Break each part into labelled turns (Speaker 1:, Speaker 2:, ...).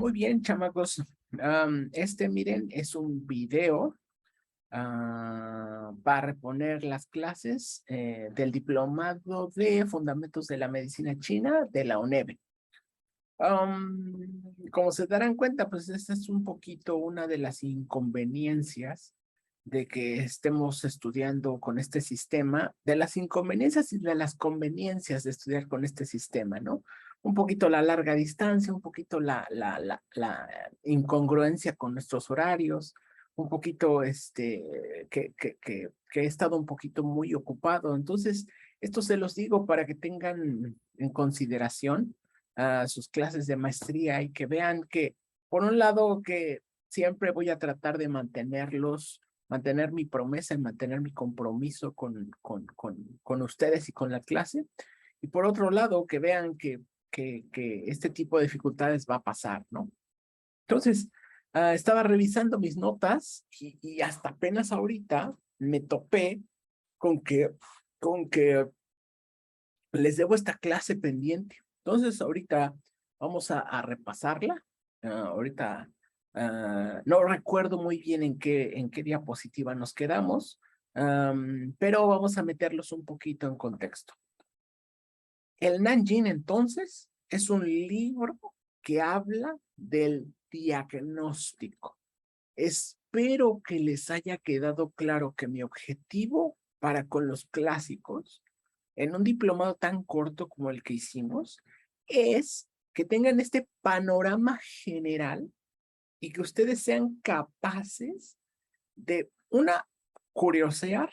Speaker 1: Muy bien, chamacos. Miren, es un video para reponer las clases del diplomado de Fundamentos de la Medicina China de la UNEB. Como se darán cuenta, pues esta es un poquito una de las inconveniencias de que estemos estudiando con este sistema, de las inconveniencias y de las conveniencias de estudiar con este sistema, ¿no? Un poquito la larga distancia, un poquito la incongruencia con nuestros horarios, un poquito que he estado un poquito muy ocupado. Entonces, esto se los digo para que tengan en consideración sus clases de maestría y que vean que, por un lado, que siempre voy a tratar de mantener mi promesa y mantener mi compromiso con ustedes y con la clase. Y por otro lado, que vean que este tipo de dificultades va a pasar, ¿no? Entonces, estaba revisando mis notas y hasta apenas ahorita me topé con que les debo esta clase pendiente. Entonces, ahorita vamos a repasarla. Ahorita no recuerdo muy bien en qué diapositiva nos quedamos, pero vamos a meterlos un poquito en contexto. El Nanjing, entonces, es un libro que habla del diagnóstico. Espero que les haya quedado claro que mi objetivo para con los clásicos en un diplomado tan corto como el que hicimos es que tengan este panorama general y que ustedes sean capaces de, una, curiosear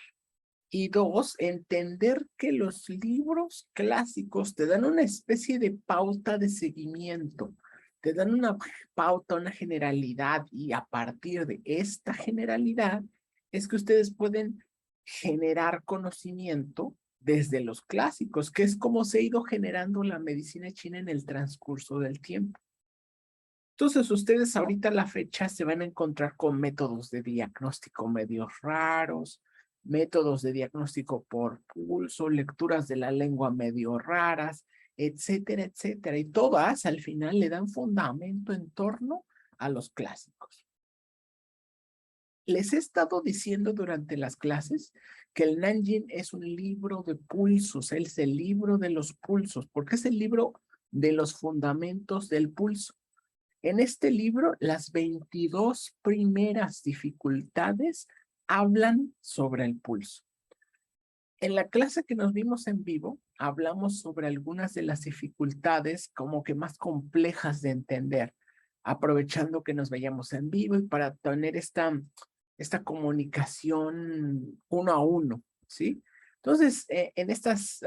Speaker 1: y dos, entender que los libros clásicos te dan una especie de pauta de seguimiento, te dan una pauta, una generalidad y a partir de esta generalidad es que ustedes pueden generar conocimiento desde los clásicos, que es como se ha ido generando la medicina china en el transcurso del tiempo. Entonces, ustedes ahorita a la fecha se van a encontrar con métodos de diagnóstico medio raros, métodos de diagnóstico por pulso, lecturas de la lengua medio raras, etcétera, etcétera. Y todas al final le dan fundamento en torno a los clásicos. Les he estado diciendo durante las clases que el Nanjing es un libro de pulsos, es el libro de los pulsos, porque es el libro de los fundamentos del pulso. En este libro, las 22 primeras dificultades hablan sobre el pulso. En la clase que nos vimos en vivo, hablamos sobre algunas de las dificultades como que más complejas de entender, aprovechando que nos veíamos en vivo y para tener esta comunicación uno a uno, ¿sí? Entonces, en estas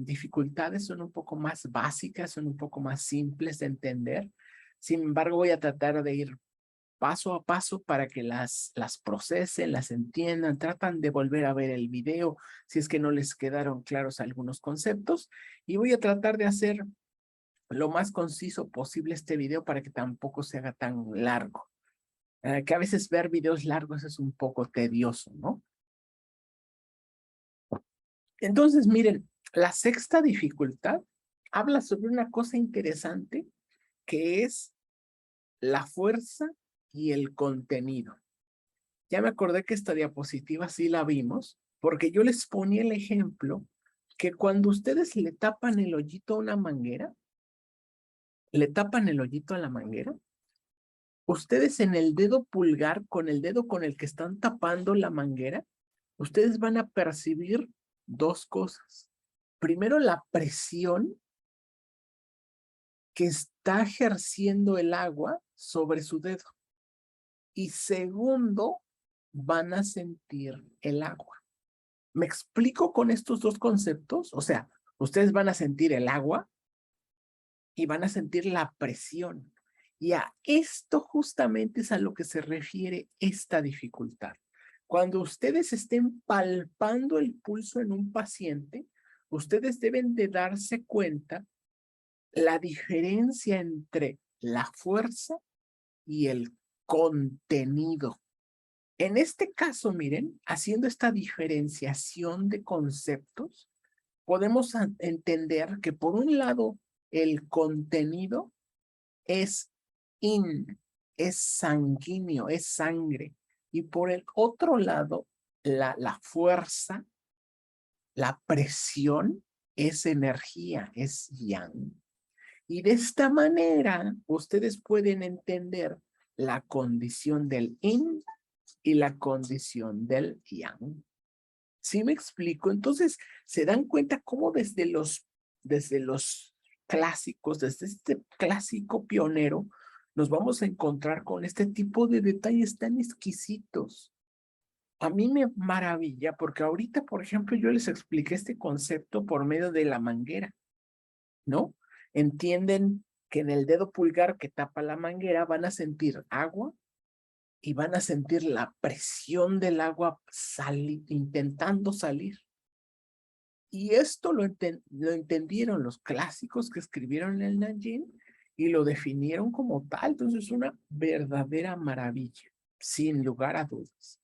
Speaker 1: dificultades son un poco más básicas, son un poco más simples de entender. Sin embargo, voy a tratar de ir paso a paso para que las procesen, las entiendan, tratan de volver a ver el video si es que no les quedaron claros algunos conceptos y voy a tratar de hacer lo más conciso posible este video para que tampoco se haga tan largo. Que a veces ver videos largos es un poco tedioso, ¿no? Entonces, miren, la sexta dificultad habla sobre una cosa interesante que es la fuerza y el contenido. Ya me acordé que esta diapositiva sí la vimos, porque yo les ponía el ejemplo que cuando ustedes le tapan el hoyito a una manguera, le tapan el hoyito a la manguera, ustedes en el dedo pulgar, con el dedo con el que están tapando la manguera, ustedes van a percibir dos cosas. Primero, la presión que está ejerciendo el agua sobre su dedo. Y segundo, van a sentir el agua. ¿Me explico con estos dos conceptos? O sea, ustedes van a sentir el agua y van a sentir la presión. Y a esto justamente es a lo que se refiere esta dificultad. Cuando ustedes estén palpando el pulso en un paciente, ustedes deben de darse cuenta la diferencia entre la fuerza y el contenido. En este caso, miren, haciendo esta diferenciación de conceptos, podemos entender que por un lado, el contenido es in, es sanguíneo, es sangre. Y por el otro lado, la fuerza, la presión es energía, es yang. Y de esta manera, ustedes pueden entender la condición del yin y la condición del yang. ¿Sí me explico? Entonces, se dan cuenta cómo desde los clásicos, desde este clásico pionero, nos vamos a encontrar con este tipo de detalles tan exquisitos. A mí me maravilla porque ahorita, por ejemplo, yo les expliqué este concepto por medio de la manguera, ¿no? Entienden que en el dedo pulgar que tapa la manguera van a sentir agua y van a sentir la presión del agua intentando salir. Y esto lo entendieron los clásicos que escribieron el Nanjing y lo definieron como tal. Entonces es una verdadera maravilla, sin lugar a dudas.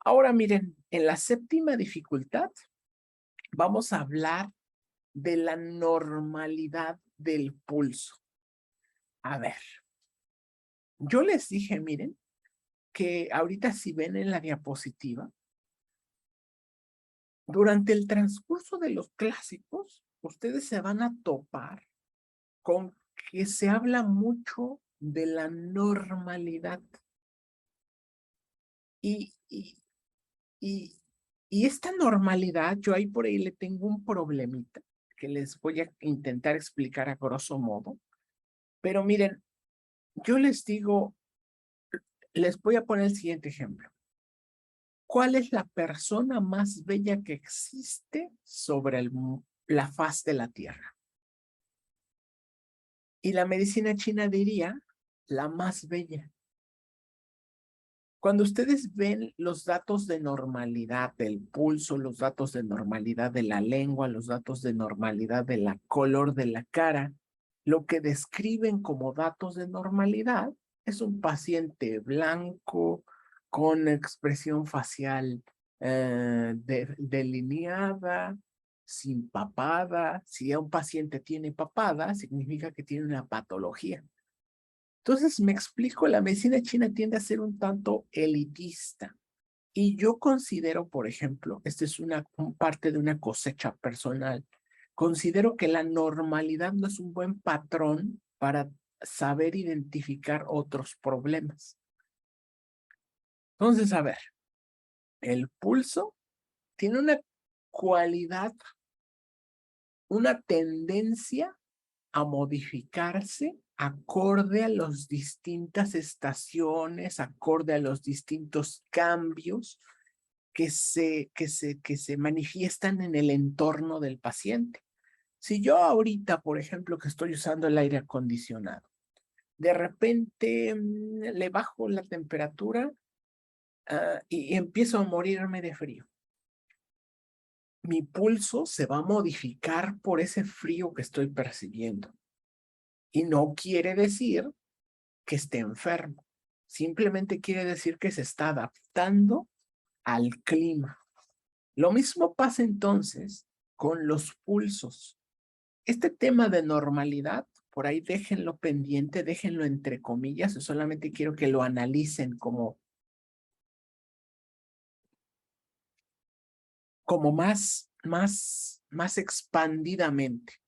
Speaker 1: Ahora miren, en la séptima dificultad vamos a hablar de la normalidad del pulso. A ver, yo les dije, miren, que ahorita si ven en la diapositiva, durante el transcurso de los clásicos, ustedes se van a topar con que se habla mucho de la normalidad. Y esta normalidad, yo ahí por ahí le tengo un problemita que les voy a intentar explicar a grosso modo. Pero miren, yo les digo, les voy a poner el siguiente ejemplo. ¿Cuál es la persona más bella que existe sobre la faz de la Tierra? Y la medicina china diría, la más bella. Cuando ustedes ven los datos de normalidad del pulso, los datos de normalidad de la lengua, los datos de normalidad de la color de la cara, lo que describen como datos de normalidad es un paciente blanco con expresión facial delineada, sin papada. Si un paciente tiene papada, significa que tiene una patología. Entonces, me explico, la medicina china tiende a ser un tanto elitista. Y yo considero, por ejemplo, esta es parte de una cosecha personal, considero que la normalidad no es un buen patrón para saber identificar otros problemas. Entonces, a ver, el pulso tiene una cualidad, una tendencia a modificarse acorde a las distintas estaciones, acorde a los distintos cambios que se manifiestan en el entorno del paciente. Si yo ahorita, por ejemplo, que estoy usando el aire acondicionado, de repente le bajo la temperatura y empiezo a morirme de frío. Mi pulso se va a modificar por ese frío que estoy percibiendo. Y no quiere decir que esté enfermo. Simplemente quiere decir que se está adaptando al clima. Lo mismo pasa entonces con los pulsos. Este tema de normalidad, por ahí déjenlo pendiente, déjenlo entre comillas, solamente quiero que lo analicen como más expandidamente,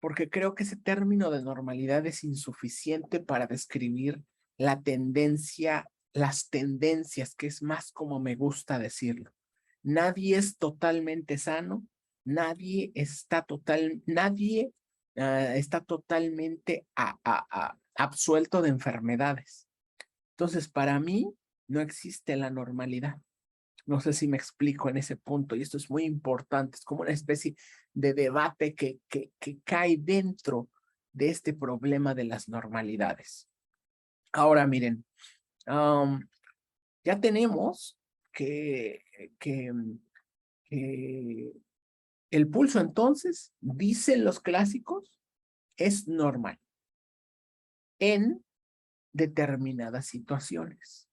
Speaker 1: porque creo que ese término de normalidad es insuficiente para describir la tendencia, las tendencias, que es más como me gusta decirlo. Nadie es totalmente sano, nadie está totalmente absuelto de enfermedades. Entonces, para mí, no existe la normalidad. No sé si me explico en ese punto, y esto es muy importante, es como una especie de debate que cae dentro de este problema de las normalidades. Ahora miren, ya tenemos que el pulso entonces, dicen los clásicos, es normal en determinadas situaciones.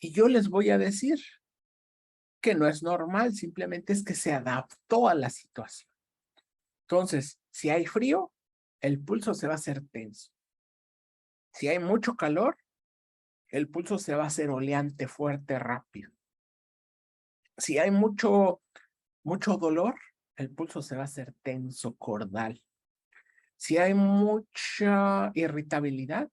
Speaker 1: Y yo les voy a decir que no es normal, simplemente es que se adaptó a la situación. Entonces, si hay frío, el pulso se va a hacer tenso. Si hay mucho calor, el pulso se va a hacer oleante, fuerte, rápido. Si hay mucho dolor, el pulso se va a hacer tenso, cordal. Si hay mucha irritabilidad,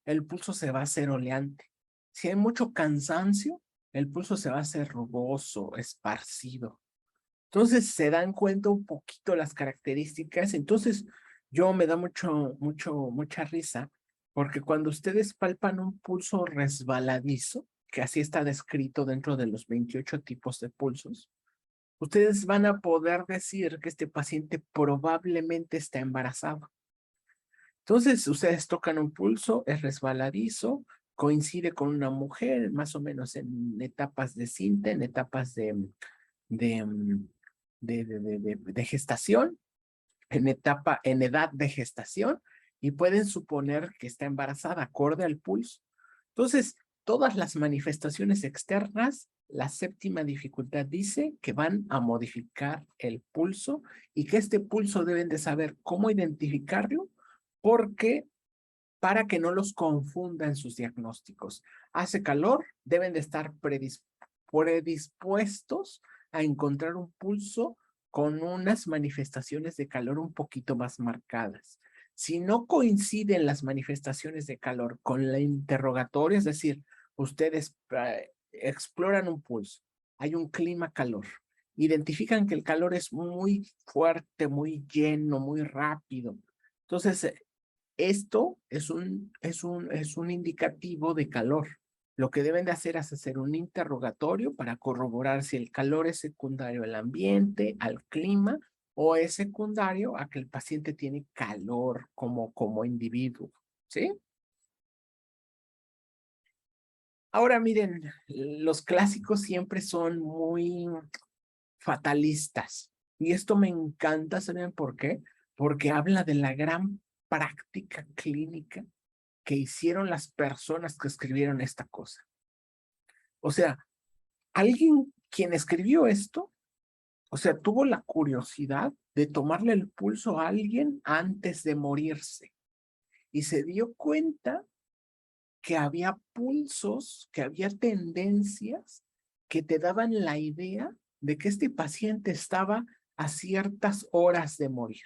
Speaker 1: el pulso se va a hacer oleante. Si hay mucho cansancio, el pulso se va a hacer rugoso, esparcido. Entonces se dan cuenta un poquito las características. Entonces yo me da mucha risa, porque cuando ustedes palpan un pulso resbaladizo, que así está descrito dentro de los 28 tipos de pulsos, ustedes van a poder decir que este paciente probablemente está embarazado. Entonces, ustedes tocan un pulso, es resbaladizo, coincide con una mujer, más o menos en etapas de cinta, en etapas de, de gestación, en edad de gestación, y pueden suponer que está embarazada acorde al pulso. Entonces, todas las manifestaciones externas, la séptima dificultad dice que van a modificar el pulso y que este pulso deben de saber cómo identificarlo, porque para que no los confunda en sus diagnósticos. Hace calor, deben de estar predispuestos a encontrar un pulso con unas manifestaciones de calor un poquito más marcadas. Si no coinciden las manifestaciones de calor con la interrogatoria, es decir, ustedes exploran un pulso, hay un clima calor, identifican que el calor es muy fuerte, muy lleno, muy rápido. Entonces, esto es un indicativo de calor. Lo que deben de hacer es hacer un interrogatorio para corroborar si el calor es secundario al ambiente, al clima, o es secundario a que el paciente tiene calor como individuo, ¿sí? Ahora miren, los clásicos siempre son muy fatalistas. Y esto me encanta, ¿saben por qué? Porque habla de la gran práctica clínica que hicieron las personas que escribieron esta cosa. O sea, alguien quien escribió esto, o sea, tuvo la curiosidad de tomarle el pulso a alguien antes de morirse y se dio cuenta que había pulsos, que había tendencias que te daban la idea de que este paciente estaba a ciertas horas de morir.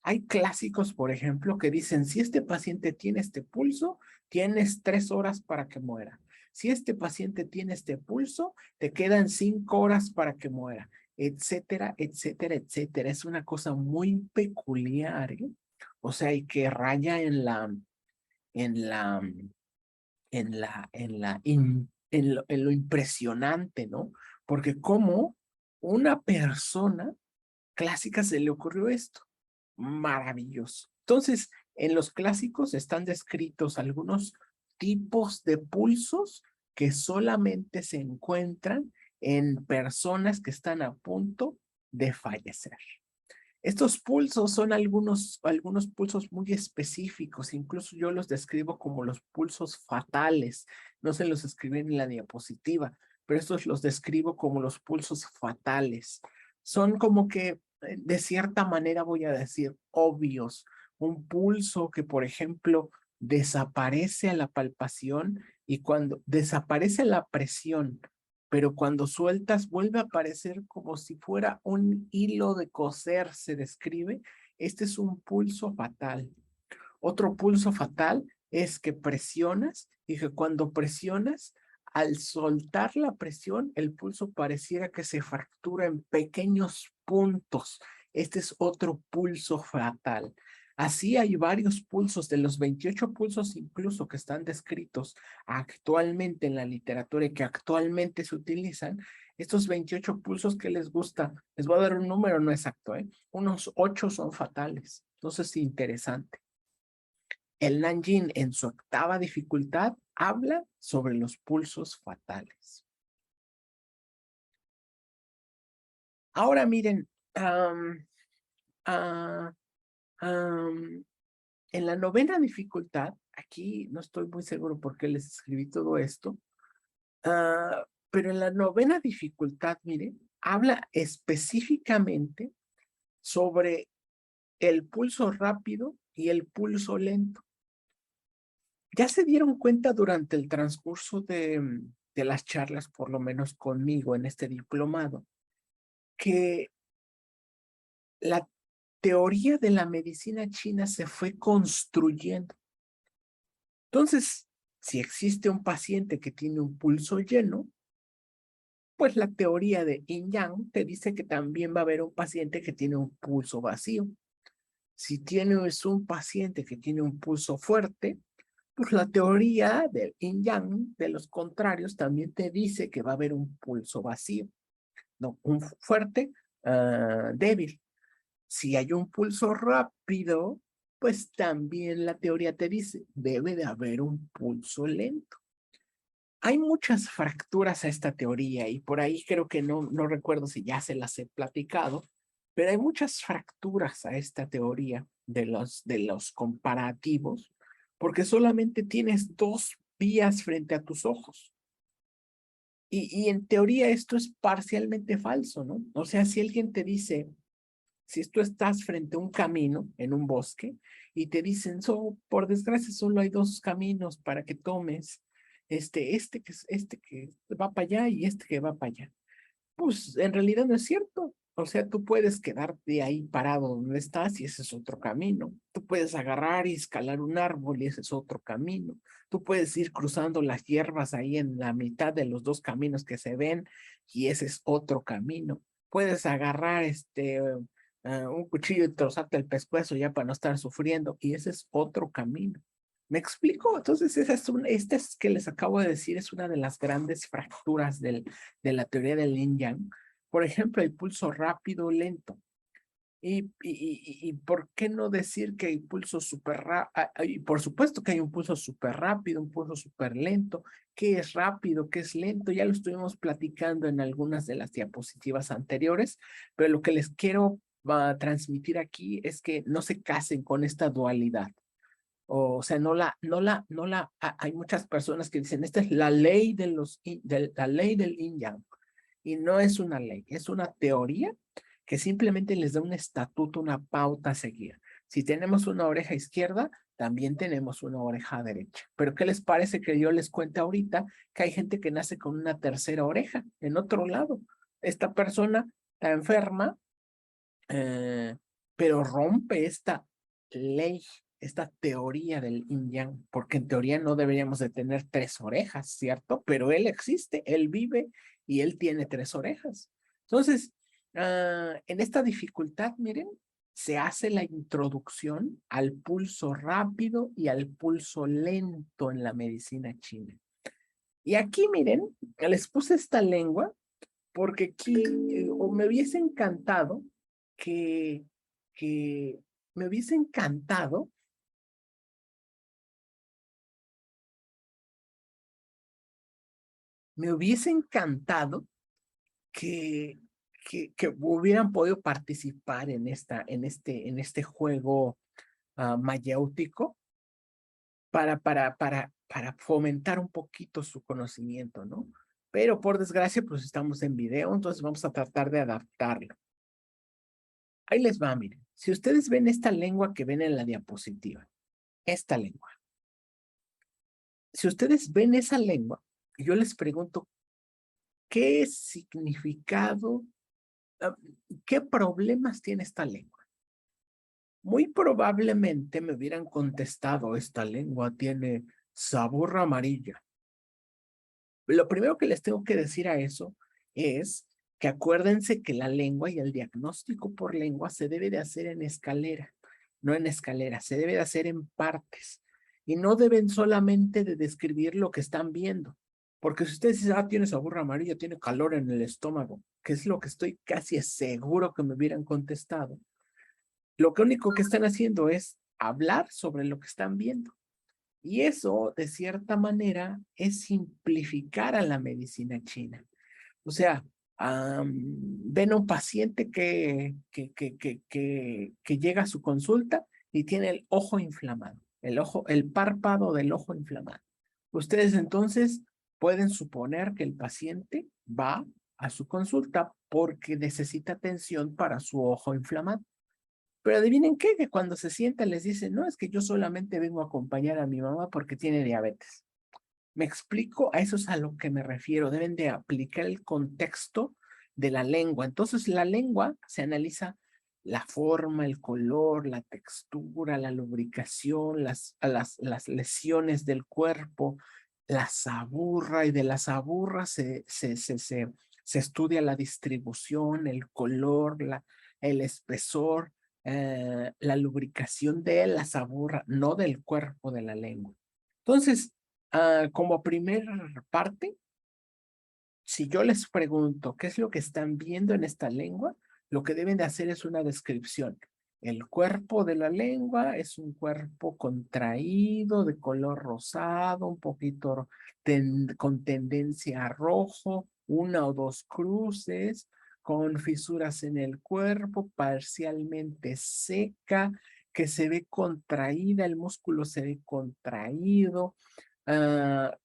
Speaker 1: Hay clásicos, por ejemplo, que dicen, si este paciente tiene este pulso, tienes 3 horas para que muera. Si este paciente tiene este pulso, te quedan 5 horas para que muera, etcétera, etcétera, etcétera. Es una cosa muy peculiar, ¿eh? O sea, y que raya en la, en lo impresionante, ¿no? Porque como una persona clásica se le ocurrió esto. Maravilloso. Entonces, en los clásicos están descritos algunos tipos de pulsos que solamente se encuentran en personas que están a punto de fallecer. Estos pulsos son algunos pulsos muy específicos, incluso yo los describo como los pulsos fatales. No se los escribí en la diapositiva, pero estos los describo como los pulsos fatales. Son como que, de cierta manera voy a decir, obvios. Un pulso que, por ejemplo, desaparece a la palpación y cuando desaparece la presión, pero cuando sueltas vuelve a aparecer como si fuera un hilo de coser, se describe. Este es un pulso fatal. Otro pulso fatal es que presionas y que cuando presionas, al soltar la presión, el pulso pareciera que se fractura en pequeños puntos. Este es otro pulso fatal. Así hay varios pulsos, de los 28 pulsos incluso que están descritos actualmente en la literatura y que actualmente se utilizan. Estos 28 pulsos que les gusta, les voy a dar un número no exacto, unos 8 son fatales. Entonces, interesante. El Nanjing, en su octava dificultad, habla sobre los pulsos fatales. Ahora miren, en la novena dificultad, aquí no estoy muy seguro por qué les escribí todo esto, pero en la novena dificultad, miren, habla específicamente sobre el pulso rápido y el pulso lento. Ya se dieron cuenta durante el transcurso de las charlas, por lo menos conmigo en este diplomado, que la teoría de la medicina china se fue construyendo. Entonces, si existe un paciente que tiene un pulso lleno, pues la teoría de Yin Yang te dice que también va a haber un paciente que tiene un pulso vacío. Si tienes un paciente que tiene un pulso fuerte, pues la teoría del Yin Yang, de los contrarios, también te dice que va a haber un pulso vacío, no, un fuerte, débil. Si hay un pulso rápido, pues también la teoría te dice, debe de haber un pulso lento. Hay muchas fracturas a esta teoría y por ahí creo que no recuerdo si ya se las he platicado, pero hay muchas fracturas a esta teoría de los comparativos, porque solamente tienes dos vías frente a tus ojos. Y en teoría esto es parcialmente falso, ¿no? O sea, si alguien te dice, si tú estás frente a un camino en un bosque y te dicen, por desgracia solo hay dos caminos para que tomes, este que va para allá y este que va para allá. Pues en realidad no es cierto. O sea, tú puedes quedarte ahí parado donde estás y ese es otro camino. Tú puedes agarrar y escalar un árbol y ese es otro camino. Tú puedes ir cruzando las hierbas ahí en la mitad de los dos caminos que se ven y ese es otro camino. Puedes agarrar un cuchillo y trozarte el pescuezo ya para no estar sufriendo y ese es otro camino. ¿Me explico? Entonces, esta es que les acabo de decir es una de las grandes fracturas de la teoría del yin yang. Por ejemplo, el pulso rápido, lento. Y ¿por qué no decir que hay pulso súper rápido? Por supuesto que hay un pulso súper rápido, un pulso súper lento. ¿Qué es rápido? ¿Qué es lento? Ya lo estuvimos platicando en algunas de las diapositivas anteriores, pero lo que les quiero transmitir aquí es que no se casen con esta dualidad. O sea, hay muchas personas que dicen, esta es la ley la ley del yin yang. Y no es una ley, es una teoría que simplemente les da un estatuto, una pauta a seguir. Si tenemos una oreja izquierda, también tenemos una oreja derecha. Pero ¿qué les parece que yo les cuente ahorita que hay gente que nace con una tercera oreja en otro lado? Esta persona está enferma, eh, pero rompe esta ley, esta teoría del yin yang, porque en teoría no deberíamos de tener tres orejas, ¿cierto? Pero él existe, él vive y él tiene tres orejas. Entonces, en esta dificultad, miren, se hace la introducción al pulso rápido y al pulso lento en la medicina china. Y aquí, miren, les puse esta lengua porque aquí o me hubiese encantado que, que me hubiese encantado, me hubiese encantado que, que hubieran podido participar en este juego mayéutico para fomentar un poquito su conocimiento, ¿no? Pero por desgracia, pues estamos en video, entonces vamos a tratar de adaptarlo. Ahí les va, miren. Si ustedes ven esta lengua que ven en la diapositiva, esta lengua. Si ustedes ven esa lengua, yo les pregunto, ¿qué significado, ah, qué problemas tiene esta lengua? Muy probablemente me hubieran contestado, esta lengua tiene sabor amarilla. Lo primero que les tengo que decir a eso es que acuérdense que la lengua y el diagnóstico por lengua se debe de hacer en escalera, no en escalera, se debe de hacer en partes y no deben solamente de describir lo que están viendo, porque si ustedes dicen, tiene sabor amarillo, tiene calor en el estómago, que es lo que estoy casi seguro que me hubieran contestado, lo único que están haciendo es hablar sobre lo que están viendo. Y eso, de cierta manera, es simplificar a la medicina china. O sea, ven a un paciente que llega a su consulta y tiene el ojo inflamado, el párpado del ojo inflamado. Ustedes entonces pueden suponer que el paciente va a su consulta porque necesita atención para su ojo inflamado. Pero adivinen qué, que cuando se sientan les dicen, no, es que yo solamente vengo a acompañar a mi mamá porque tiene diabetes. ¿Me explico? A eso es a lo que me refiero. Deben de aplicar el contexto de la lengua. Entonces, la lengua se analiza la forma, el color, la textura, la lubricación, las lesiones del cuerpo, la saburra, y de la saburra se estudia la distribución, el color, el espesor, la lubricación de la saburra, no del cuerpo de la lengua. Entonces, como primer parte, si yo les pregunto qué es lo que están viendo en esta lengua, lo que deben de hacer es una descripción. El cuerpo de la lengua es un cuerpo contraído, de color rosado, un poquito con tendencia a rojo, una o dos cruces, con fisuras en el cuerpo, parcialmente seca, que se ve contraída, el músculo se ve contraído,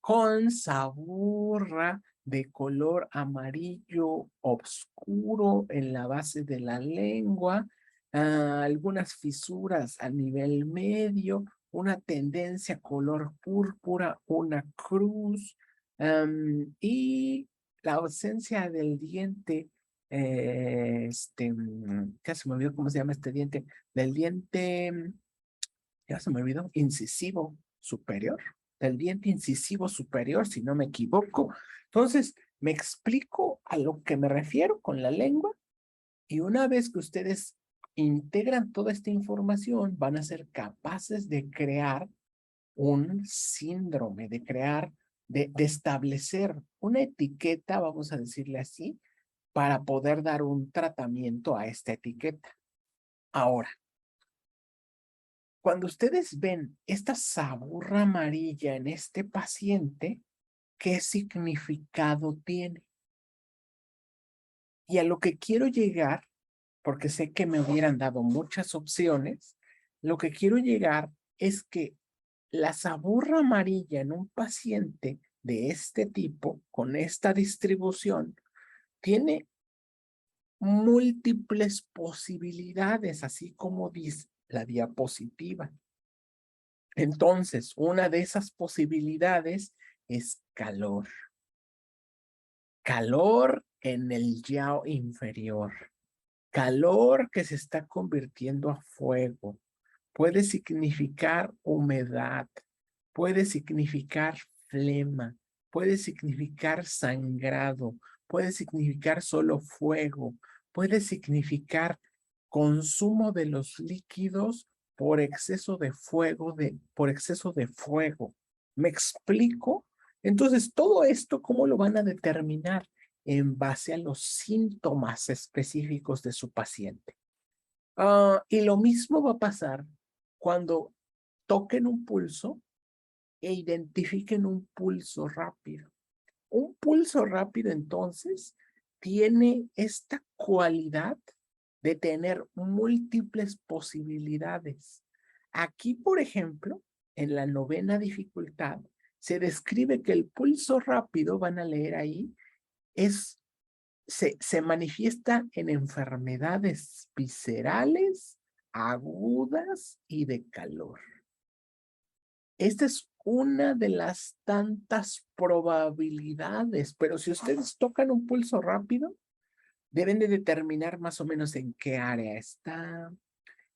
Speaker 1: con saburra de color amarillo oscuro en la base de la lengua, algunas fisuras a nivel medio, una tendencia color púrpura, una cruz, y la ausencia del diente, ya se me olvidó cómo se llama este diente, del diente, ya se me olvidó, incisivo superior, del diente incisivo superior, si no me equivoco. Entonces, me explico a lo que me refiero con la lengua, y una vez que ustedes integran toda esta información, van a ser capaces de crear un síndrome, de establecer una etiqueta, vamos a decirle así, para poder dar un tratamiento a esta etiqueta. Ahora, cuando ustedes ven esta saburra amarilla en este paciente, ¿qué significado tiene? Y a lo que quiero llegar, porque sé que me hubieran dado muchas opciones, lo que quiero llegar es que la saburra amarilla en un paciente de este tipo, con esta distribución, tiene múltiples posibilidades, así como dice la diapositiva. Entonces, una de esas posibilidades es calor. Calor en el yao inferior. Calor que se está convirtiendo a fuego. Puede significar humedad. Puede significar flema. Puede significar sangrado. Puede significar solo fuego. Puede significar consumo de los líquidos por exceso de fuego, por exceso de fuego. ¿Me explico? Entonces, todo esto, ¿cómo lo van a determinar? En base a los síntomas específicos de su paciente. Y lo mismo va a pasar cuando toquen un pulso e identifiquen un pulso rápido. Un pulso rápido, entonces, tiene esta cualidad de tener múltiples posibilidades. Aquí, por ejemplo, en la 9ª dificultad, se describe que el pulso rápido, van a leer ahí, se manifiesta en enfermedades viscerales, agudas y de calor. Esta es una de las tantas probabilidades, pero si ustedes tocan un pulso rápido, deben de determinar más o menos en qué área está,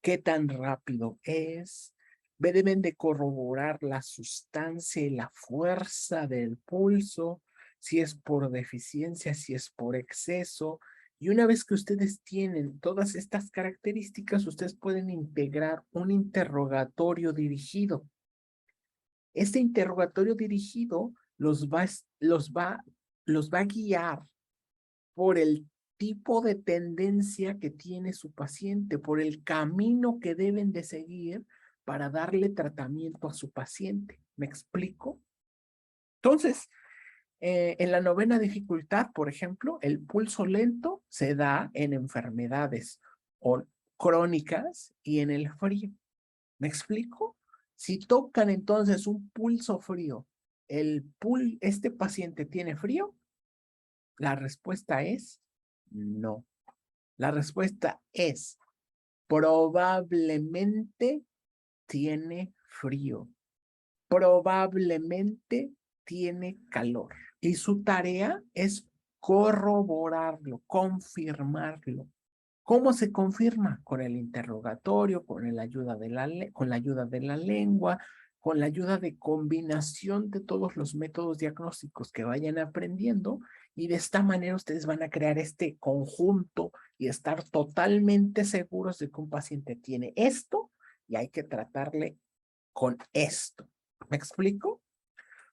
Speaker 1: qué tan rápido es, deben de corroborar la sustancia y la fuerza del pulso, si es por deficiencia, si es por exceso. Y una vez que ustedes tienen todas estas características, ustedes pueden integrar un interrogatorio dirigido. Este interrogatorio dirigido los va a guiar por el tipo de tendencia que tiene su paciente, por el camino que deben de seguir para darle tratamiento a su paciente. ¿Me explico? Entonces, en la 9ª dificultad, por ejemplo, el pulso lento se da en enfermedades crónicas y en el frío. ¿Me explico? Si tocan entonces un pulso frío, ¿este paciente tiene frío? La respuesta es no. La respuesta es probablemente tiene frío, probablemente tiene calor. Y su tarea es corroborarlo, confirmarlo. ¿Cómo se confirma? Con el interrogatorio, con la ayuda de con la ayuda de la lengua, con la ayuda de combinación de todos los métodos diagnósticos que vayan aprendiendo, y de esta manera ustedes van a crear este conjunto y estar totalmente seguros de que un paciente tiene esto y hay que tratarle con esto. ¿Me explico?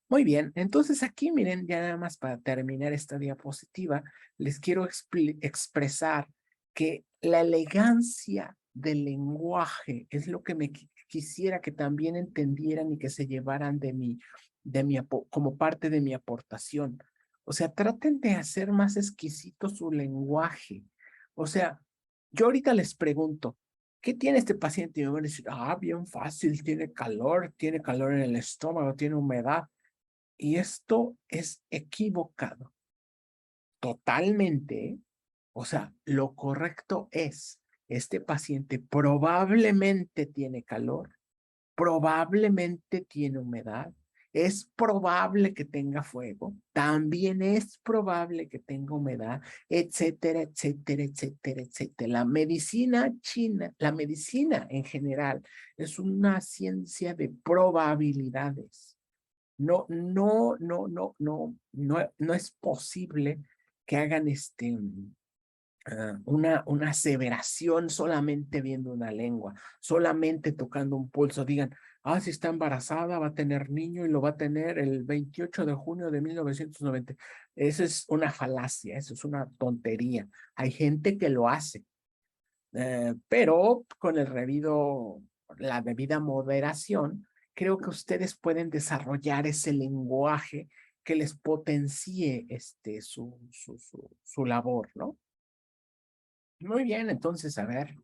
Speaker 1: Muy bien, entonces aquí miren, ya nada más para terminar esta diapositiva, les quiero expresar que la elegancia del lenguaje es lo que me quisiera que también entendieran y que se llevaran como parte de mi aportación. O sea, traten de hacer más exquisito su lenguaje. O sea, yo ahorita les pregunto, ¿qué tiene este paciente? Y me van a decir, bien fácil, tiene calor en el estómago, tiene humedad. Y esto es equivocado, totalmente. ¿Eh? O sea, lo correcto es, este paciente probablemente tiene calor, probablemente tiene humedad, es probable que tenga fuego, también es probable que tenga humedad, etcétera, etcétera, etcétera, etcétera. La medicina china, la medicina en general, es una ciencia de probabilidades. No es posible que hagan una aseveración solamente viendo una lengua, solamente tocando un pulso. Digan, si está embarazada, va a tener niño y lo va a tener el 28 de junio de 1990. Eso es una falacia, eso es una tontería. Hay gente que lo hace, pero con la debida moderación, creo que ustedes pueden desarrollar ese lenguaje que les potencie su labor, ¿no? Muy bien, entonces, a ver,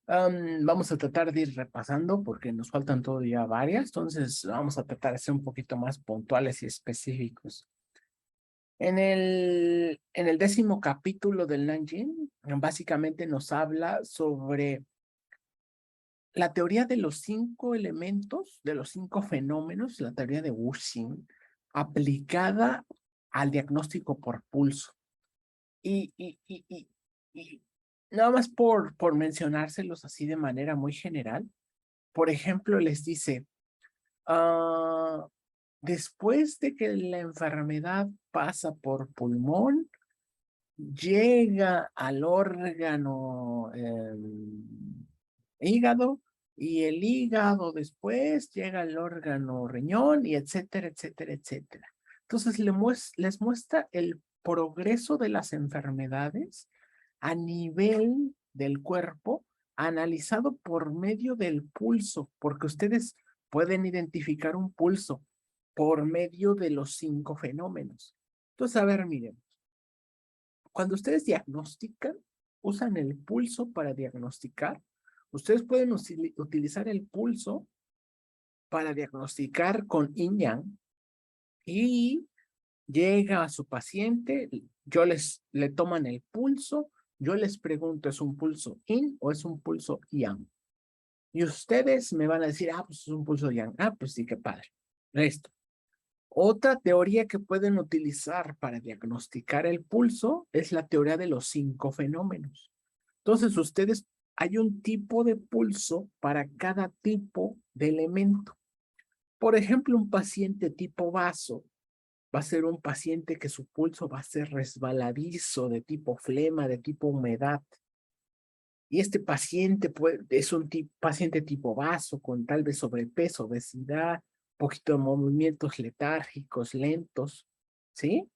Speaker 1: vamos a tratar de ir repasando porque nos faltan todavía varias, entonces vamos a tratar de ser un poquito más puntuales y específicos. En el 10º capítulo del Nanjing, básicamente nos habla sobre la teoría de los 5 elementos, de los 5 fenómenos, la teoría de Wuxing, aplicada al diagnóstico por pulso. Y nada más por mencionárselos así de manera muy general, por ejemplo, les dice, después de que la enfermedad pasa por pulmón, llega al órgano hígado, y el hígado después llega al órgano riñón, y etcétera, etcétera, etcétera. Entonces les muestra el progreso de las enfermedades a nivel del cuerpo, analizado por medio del pulso, porque ustedes pueden identificar un pulso por medio de los 5 fenómenos. Entonces, a ver, miren, cuando ustedes diagnostican, usan el pulso para diagnosticar. Ustedes pueden utilizar el pulso para diagnosticar con yin yang, y llega a su paciente, le toman el pulso, yo les pregunto, ¿es un pulso yin o es un pulso yang? Y ustedes me van a decir, pues es un pulso yang. Pues sí, qué padre. Listo. Otra teoría que pueden utilizar para diagnosticar el pulso es la teoría de los 5 fenómenos. Entonces, hay un tipo de pulso para cada tipo de elemento. Por ejemplo, un paciente tipo vaso va a ser un paciente que su pulso va a ser resbaladizo, de tipo flema, de tipo humedad. Y este paciente es un paciente tipo vaso, con tal vez sobrepeso, obesidad, poquito de movimientos letárgicos, lentos, ¿sí?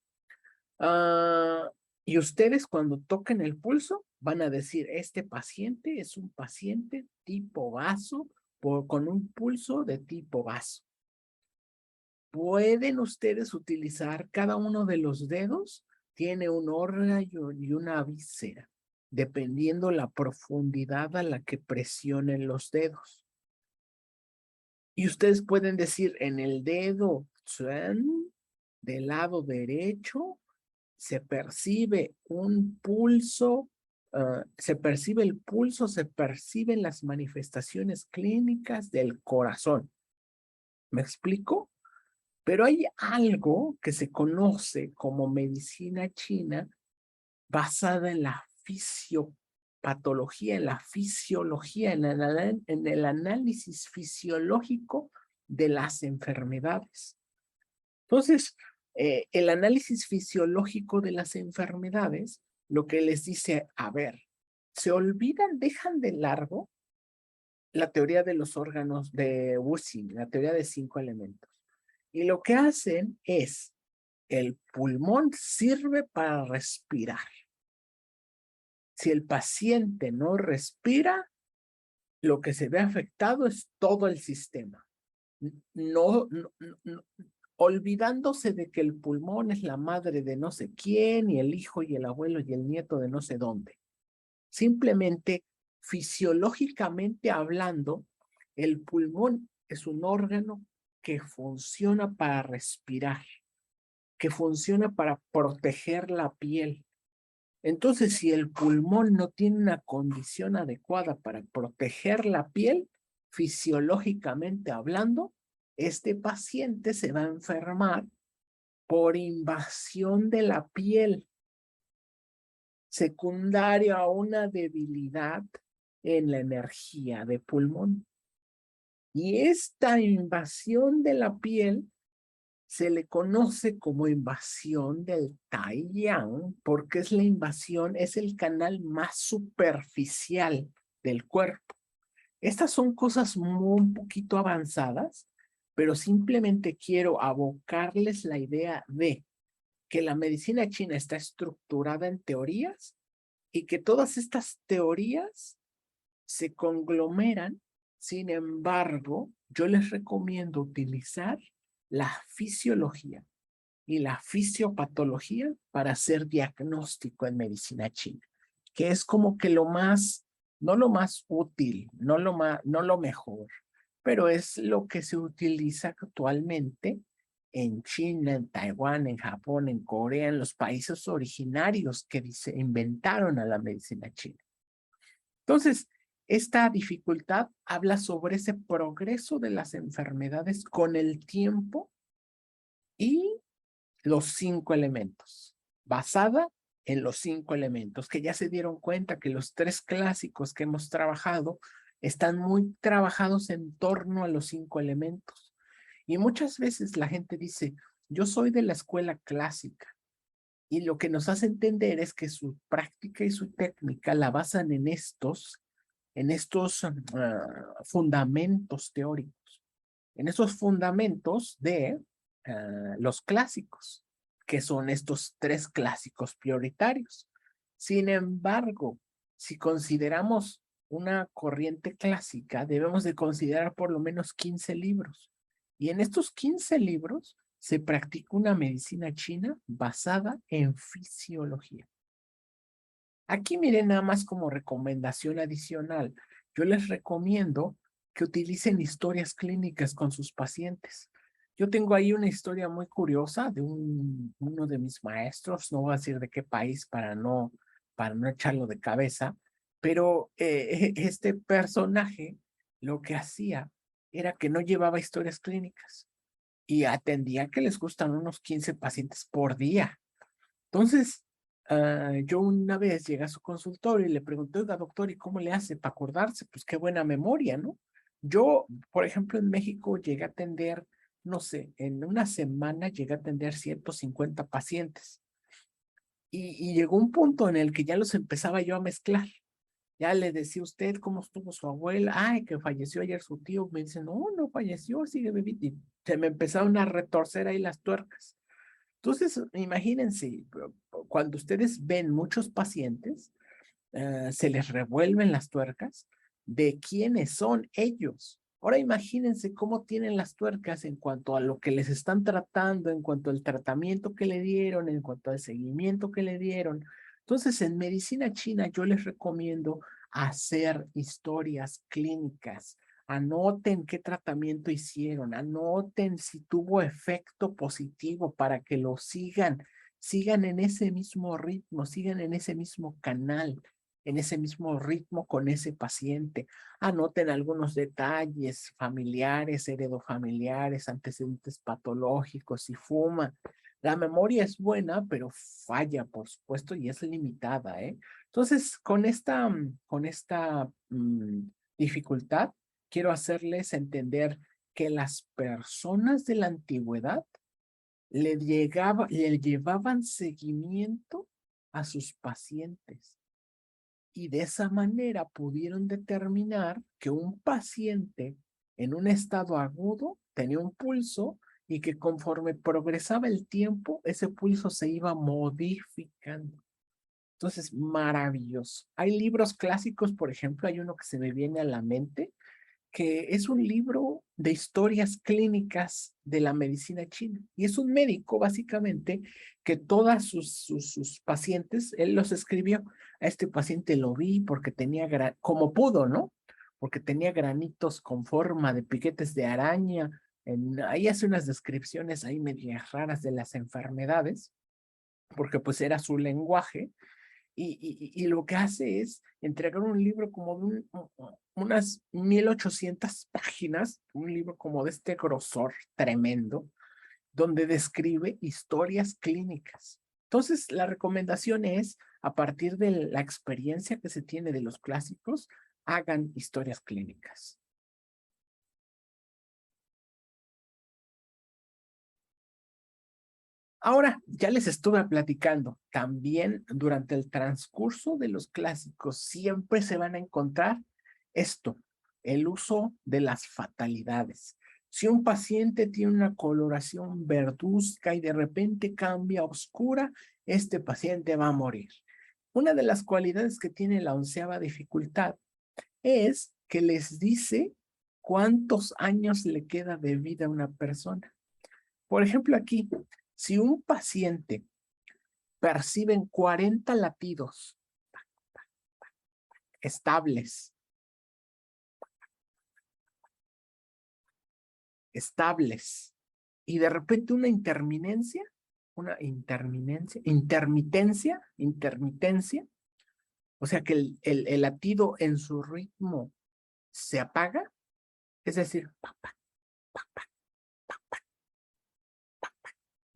Speaker 1: Y ustedes cuando toquen el pulso van a decir, este paciente es un paciente tipo vaso, con un pulso de tipo vaso. Pueden ustedes utilizar cada uno de los dedos, tiene un órgano y una víscera, dependiendo la profundidad a la que presionen los dedos. Y ustedes pueden decir, en el dedo del lado derecho se percibe un pulso se percibe el pulso, se perciben las manifestaciones clínicas del corazón. ¿Me explico? Pero hay algo que se conoce como medicina china basada en la fisiopatología, en la fisiología, en el análisis fisiológico de las enfermedades. Entonces, el análisis fisiológico de las enfermedades, lo que les dice, a ver, se olvidan, dejan de largo la teoría de los órganos de Wusing, la teoría de 5 elementos. Y lo que hacen es, el pulmón sirve para respirar. Si el paciente no respira, lo que se ve afectado es todo el sistema. No, olvidándose de que el pulmón es la madre de no sé quién, y el hijo y el abuelo y el nieto de no sé dónde. Simplemente, fisiológicamente hablando, el pulmón es un órgano que funciona para respirar, que funciona para proteger la piel. Entonces, si el pulmón no tiene una condición adecuada para proteger la piel, fisiológicamente hablando, este paciente se va a enfermar por invasión de la piel, secundaria a una debilidad en la energía de pulmón. Y esta invasión de la piel se le conoce como invasión del Taiyang, porque es la invasión, es el canal más superficial del cuerpo. Estas son cosas muy un poquito avanzadas, pero simplemente quiero abocarles la idea de que la medicina china está estructurada en teorías y que todas estas teorías se conglomeran. Sin embargo, yo les recomiendo utilizar la fisiología y la fisiopatología para hacer diagnóstico en medicina china, que es como que lo más, no lo más útil, no lo mejor, pero es lo que se utiliza actualmente en China, en Taiwán, en Japón, en Corea, en los países originarios que inventaron a la medicina china. Entonces, esta dificultad habla sobre ese progreso de las enfermedades con el tiempo y los 5 elementos, basada en los 5 elementos, que ya se dieron cuenta que los 3 clásicos que hemos trabajado están muy trabajados en torno a los 5 elementos. Y muchas veces la gente dice, yo soy de la escuela clásica, y lo que nos hace entender es que su práctica y su técnica la basan en estos fundamentos teóricos, en esos fundamentos de los clásicos, que son estos 3 clásicos prioritarios. Sin embargo, si consideramos una corriente clásica, debemos de considerar por lo menos 15 libros. Y en estos 15 libros se practica una medicina china basada en fisiología. Aquí miren nada más como recomendación adicional. Yo les recomiendo que utilicen historias clínicas con sus pacientes. Yo tengo ahí una historia muy curiosa de uno de mis maestros, no voy a decir de qué país para no echarlo de cabeza, pero este personaje lo que hacía era que no llevaba historias clínicas y atendía que les gustan unos 15 pacientes por día. Entonces, yo una vez llegué a su consultorio y le pregunté, oiga, doctor, ¿y cómo le hace para acordarse? Pues qué buena memoria, ¿no? Yo, por ejemplo, en México llegué a atender, no sé, en una semana llegué a atender 150 pacientes. Y llegó un punto en el que ya los empezaba yo a mezclar. Ya le decía usted cómo estuvo su abuela, ay, que falleció ayer su tío. Me dice, no, no falleció, sigue viviendo. Y se me empezaron a retorcer ahí las tuercas. Entonces, imagínense, cuando ustedes ven muchos pacientes, se les revuelven las tuercas de quiénes son ellos. Ahora imagínense cómo tienen las tuercas en cuanto a lo que les están tratando, en cuanto al tratamiento que le dieron, en cuanto al seguimiento que le dieron. Entonces, en medicina china yo les recomiendo hacer historias clínicas. Anoten qué tratamiento hicieron, anoten si tuvo efecto positivo para que lo sigan en ese mismo ritmo, sigan en ese mismo canal. en ese mismo ritmo con ese paciente. Anoten algunos detalles familiares, heredofamiliares, antecedentes patológicos, si fuma. La memoria es buena, pero falla, por supuesto, y es limitada, ¿eh? Entonces, con esta dificultad, quiero hacerles entender que las personas de la antigüedad le llevaban seguimiento a sus pacientes y de esa manera pudieron determinar que un paciente en un estado agudo tenía un pulso y que conforme progresaba el tiempo, ese pulso se iba modificando. Entonces, maravilloso. Hay libros clásicos, por ejemplo, hay uno que se me viene a la mente, que es un libro de historias clínicas de la medicina china. Y es un médico, básicamente, que todas sus pacientes, él los escribió. A este paciente lo vi porque tenía, como pudo, ¿no? Porque tenía granitos con forma de piquetes de araña. Ahí hace unas descripciones ahí medias raras de las enfermedades, porque pues era su lenguaje y lo que hace es entregar un libro como de unas 1800 páginas, un libro como de este grosor tremendo, donde describe historias clínicas. Entonces, la recomendación es, a partir de la experiencia que se tiene de los clásicos, hagan historias clínicas. Ahora, ya les estuve platicando, también durante el transcurso de los clásicos siempre se van a encontrar esto, el uso de las fatalidades. Si un paciente tiene una coloración verduzca y de repente cambia a oscura, este paciente va a morir. Una de las cualidades que tiene la 11ª dificultad es que les dice cuántos años le queda de vida a una persona. Por ejemplo, aquí, si un paciente percibe 40 latidos estables, y de repente intermitencia, o sea que el latido en su ritmo se apaga, es decir,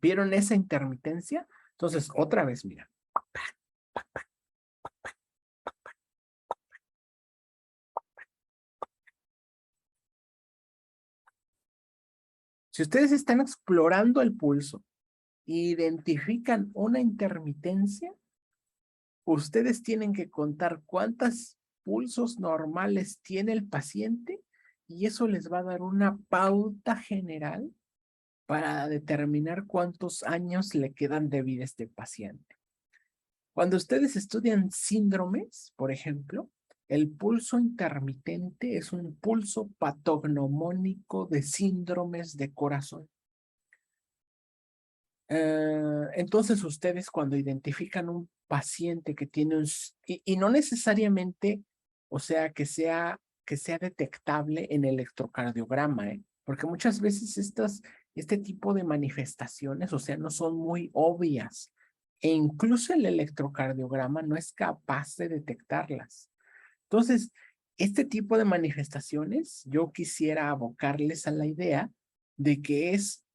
Speaker 1: ¿vieron esa intermitencia? Entonces, otra vez, mira. Si ustedes están explorando el pulso e identifican una intermitencia, ustedes tienen que contar cuántos pulsos normales tiene el paciente y eso les va a dar una pauta general para determinar cuántos años le quedan de vida a este paciente. Cuando ustedes estudian síndromes, por ejemplo, el pulso intermitente es un pulso patognomónico de síndromes de corazón. Entonces ustedes cuando identifican un paciente que tiene y no necesariamente, o sea, que sea detectable en el electrocardiograma, porque muchas veces este tipo de manifestaciones, o sea, no son muy obvias e incluso el electrocardiograma no es capaz de detectarlas. Entonces, este tipo de manifestaciones, yo quisiera abocarles a la idea de que es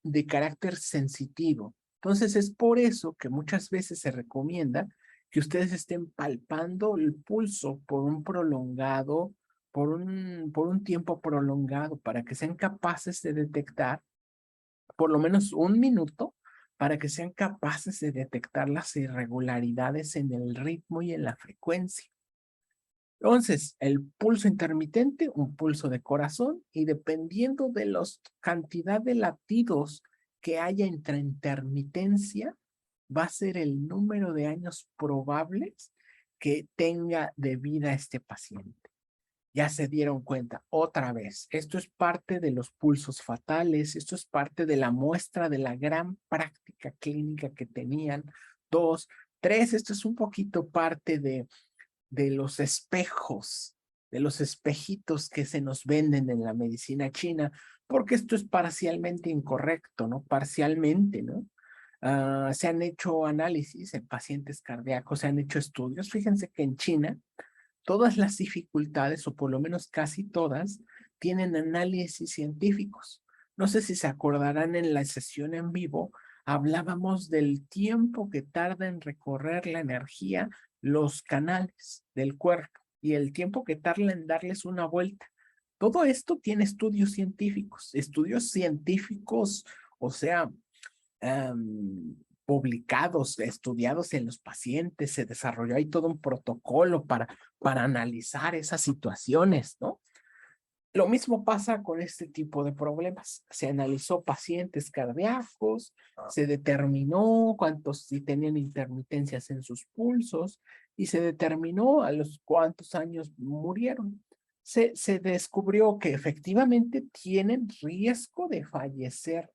Speaker 1: de carácter sensitivo. Entonces es por eso que muchas veces se recomienda que ustedes estén palpando el pulso por un tiempo prolongado, para que sean capaces de detectar por lo menos un minuto, para que sean capaces de detectar las irregularidades en el ritmo y en la frecuencia. Entonces, el pulso intermitente, un pulso de corazón, y dependiendo de la cantidad de latidos que haya entre intermitencia, va a ser el número de años probables que tenga de vida este paciente. Ya se dieron cuenta, otra vez, esto es parte de los pulsos fatales, esto es parte de la muestra de la gran práctica clínica que tenían. 2, 3, esto es un poquito parte de los espejos, de los espejitos que se nos venden en la medicina china, porque esto es parcialmente incorrecto, ¿no? Parcialmente, ¿no? Se han hecho análisis en pacientes cardíacos, se han hecho estudios. Fíjense que en China todas las dificultades, o por lo menos casi todas, tienen análisis científicos. No sé si se acordarán en la sesión en vivo, hablábamos del tiempo que tarda en recorrer la energía los canales del cuerpo y el tiempo que tarda en darles una vuelta. Todo esto tiene estudios científicos, o sea, publicados, estudiados en los pacientes, se desarrolló ahí todo un protocolo para analizar esas situaciones, ¿no? Lo mismo pasa con este tipo de problemas. Se analizó pacientes cardíacos, se determinó cuántos si tenían intermitencias en sus pulsos y se determinó a los cuántos años murieron. Se descubrió que efectivamente tienen riesgo de fallecer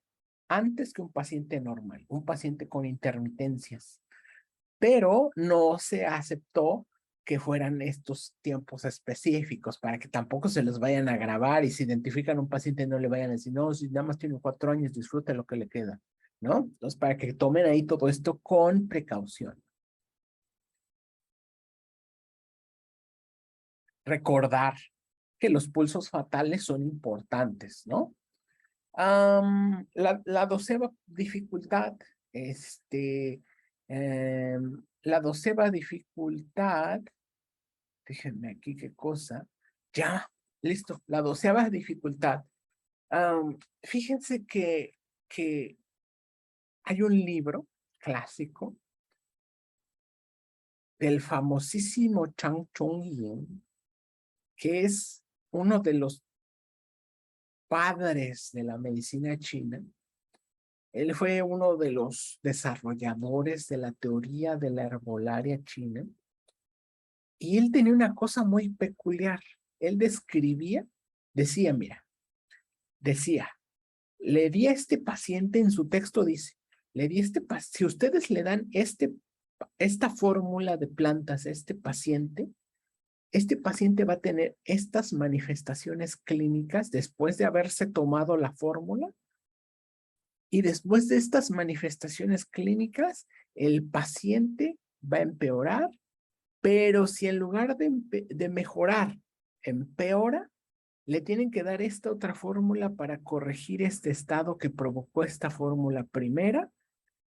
Speaker 1: antes que un paciente normal, un paciente con intermitencias, pero no se aceptó que fueran estos tiempos específicos para que tampoco se los vayan a grabar y si identifican un paciente no le vayan a decir, no, si nada más tiene 4 años, disfrute lo que le queda, ¿no? Entonces, para que tomen ahí todo esto con precaución. Recordar que los pulsos fatales son importantes, ¿no? La doceava dificultad, la doceava dificultad, déjenme aquí qué cosa, ya, listo, la doceava dificultad. Fíjense que hay un libro clásico del famosísimo Chang Chong-yin, que es uno de los padres de la medicina china. Él fue uno de los desarrolladores de la teoría de la herbolaria china y él tenía una cosa muy peculiar. Él decía, mira, decía, le di a este paciente en su texto, dice, le di a este paciente, si ustedes le dan esta fórmula de plantas a este paciente va a tener estas manifestaciones clínicas después de haberse tomado la fórmula. Y después de estas manifestaciones clínicas, el paciente va a empeorar, pero si en lugar de mejorar, empeora, le tienen que dar esta otra fórmula para corregir este estado que provocó esta fórmula primera,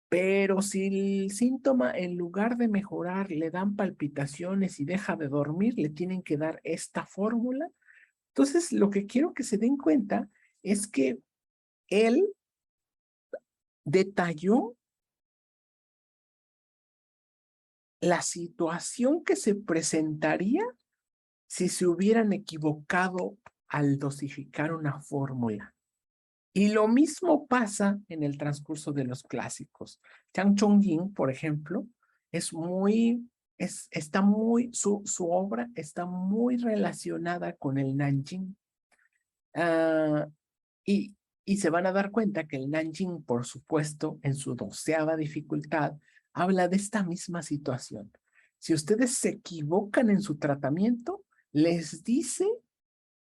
Speaker 1: pero si el síntoma en lugar de mejorar le dan palpitaciones y deja de dormir, le tienen que dar esta fórmula. Entonces, lo que quiero que se den cuenta es que él detalló la situación que se presentaría si se hubieran equivocado al dosificar una fórmula. Y lo mismo pasa en el transcurso de los clásicos. Chang Chong-yin, por ejemplo, su obra está muy relacionada con el Nanjing. Uh, y, y se van a dar cuenta que el Nanjing, por supuesto, en su 12ª dificultad, habla de esta misma situación. Si ustedes se equivocan en su tratamiento, les dice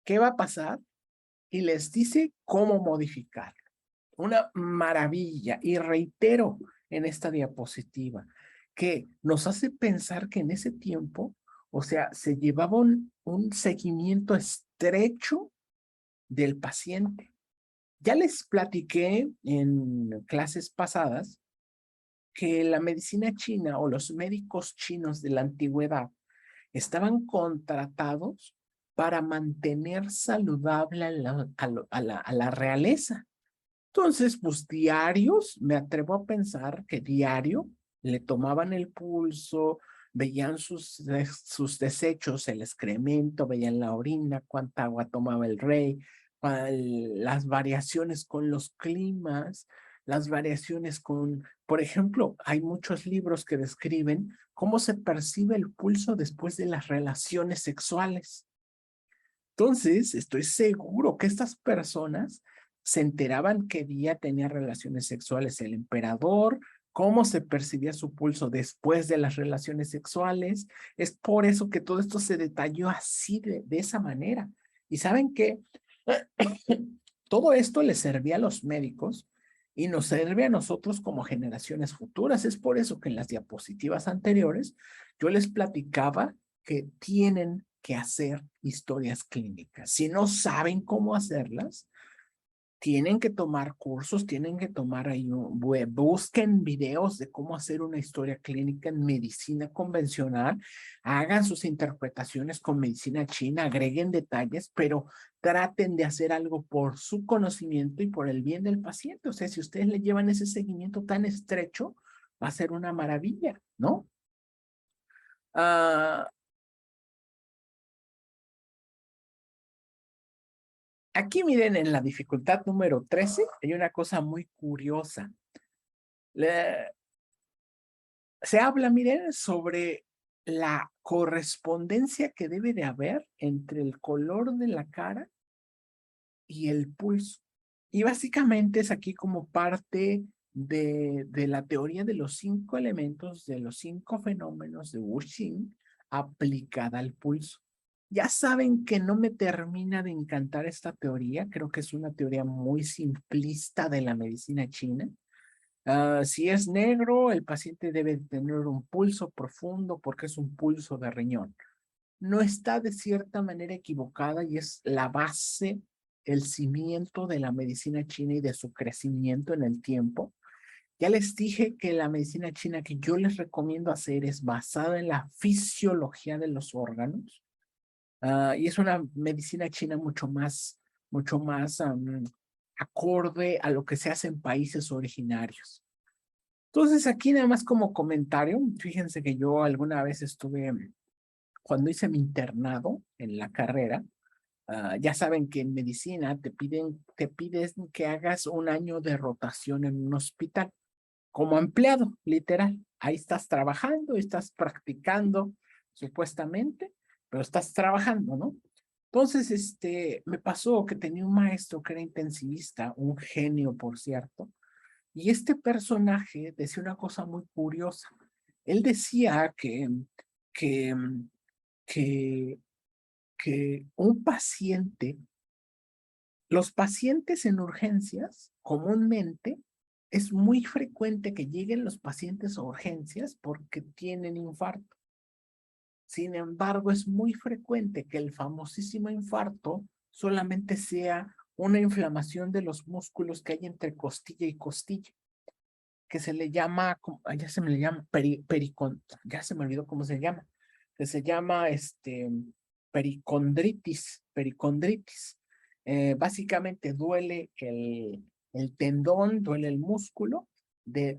Speaker 1: qué va a pasar y les dice cómo modificarlo. Una maravilla. Y reitero en esta diapositiva que nos hace pensar que en ese tiempo, o sea, se llevaba un seguimiento estrecho del paciente. Ya les platiqué en clases pasadas que la medicina china o los médicos chinos de la antigüedad estaban contratados para mantener saludable a la realeza. Entonces, pues diarios, me atrevo a pensar que diario le tomaban el pulso, veían sus desechos, el excremento, veían la orina, cuánta agua tomaba el rey, las variaciones con los climas, las variaciones por ejemplo, hay muchos libros que describen cómo se percibe el pulso después de las relaciones sexuales. Entonces, estoy seguro que estas personas se enteraban qué día tenía relaciones sexuales el emperador, cómo se percibía su pulso después de las relaciones sexuales. Es por eso que todo esto se detalló así, de esa manera. Y saben que todo esto les servía a los médicos y nos sirve a nosotros como generaciones futuras. Es por eso que en las diapositivas anteriores yo les platicaba que tienen que hacer historias clínicas. Si no saben cómo hacerlas, tienen que tomar cursos, tienen que tomar ahí, busquen videos de cómo hacer una historia clínica en medicina convencional, hagan sus interpretaciones con medicina china, agreguen detalles, pero traten de hacer algo por su conocimiento y por el bien del paciente. O sea, si ustedes le llevan ese seguimiento tan estrecho, va a ser una maravilla, ¿no? Ah, aquí miren en la dificultad número 13, hay una cosa muy curiosa. Le, Se habla, miren, sobre la correspondencia que debe de haber entre el color de la cara y el pulso. Y básicamente es aquí como parte de la teoría de los 5 elementos, de los 5 fenómenos de Wuxing aplicada al pulso. Ya saben que no me termina de encantar esta teoría, creo que es una teoría muy simplista de la medicina china. Si es negro, el paciente debe tener un pulso profundo porque es un pulso de riñón. No está de cierta manera equivocada y es la base, el cimiento de la medicina china y de su crecimiento en el tiempo. Ya les dije que la medicina china que yo les recomiendo hacer es basada en la fisiología de los órganos. Y es una medicina china mucho más acorde a lo que se hace en países originarios. Entonces, aquí nada más como comentario, fíjense que yo alguna vez estuve, cuando hice mi internado en la carrera, ya saben que en medicina te pides que hagas un año de rotación en un hospital, como empleado, literal. Ahí estás trabajando, estás practicando, supuestamente, pero estás trabajando, ¿no? Entonces, me pasó que tenía un maestro que era intensivista, un genio, por cierto, y este personaje decía una cosa muy curiosa. Él decía que, que, que un paciente, los pacientes en urgencias, comúnmente, es muy frecuente que lleguen los pacientes a urgencias porque tienen infarto. Sin embargo, es muy frecuente que el famosísimo infarto solamente sea una inflamación de los músculos que hay entre costilla y costilla, que se le llama, ya se me le llama, ya se me olvidó cómo se llama, que se llama pericondritis. Básicamente duele el tendón, duele el músculo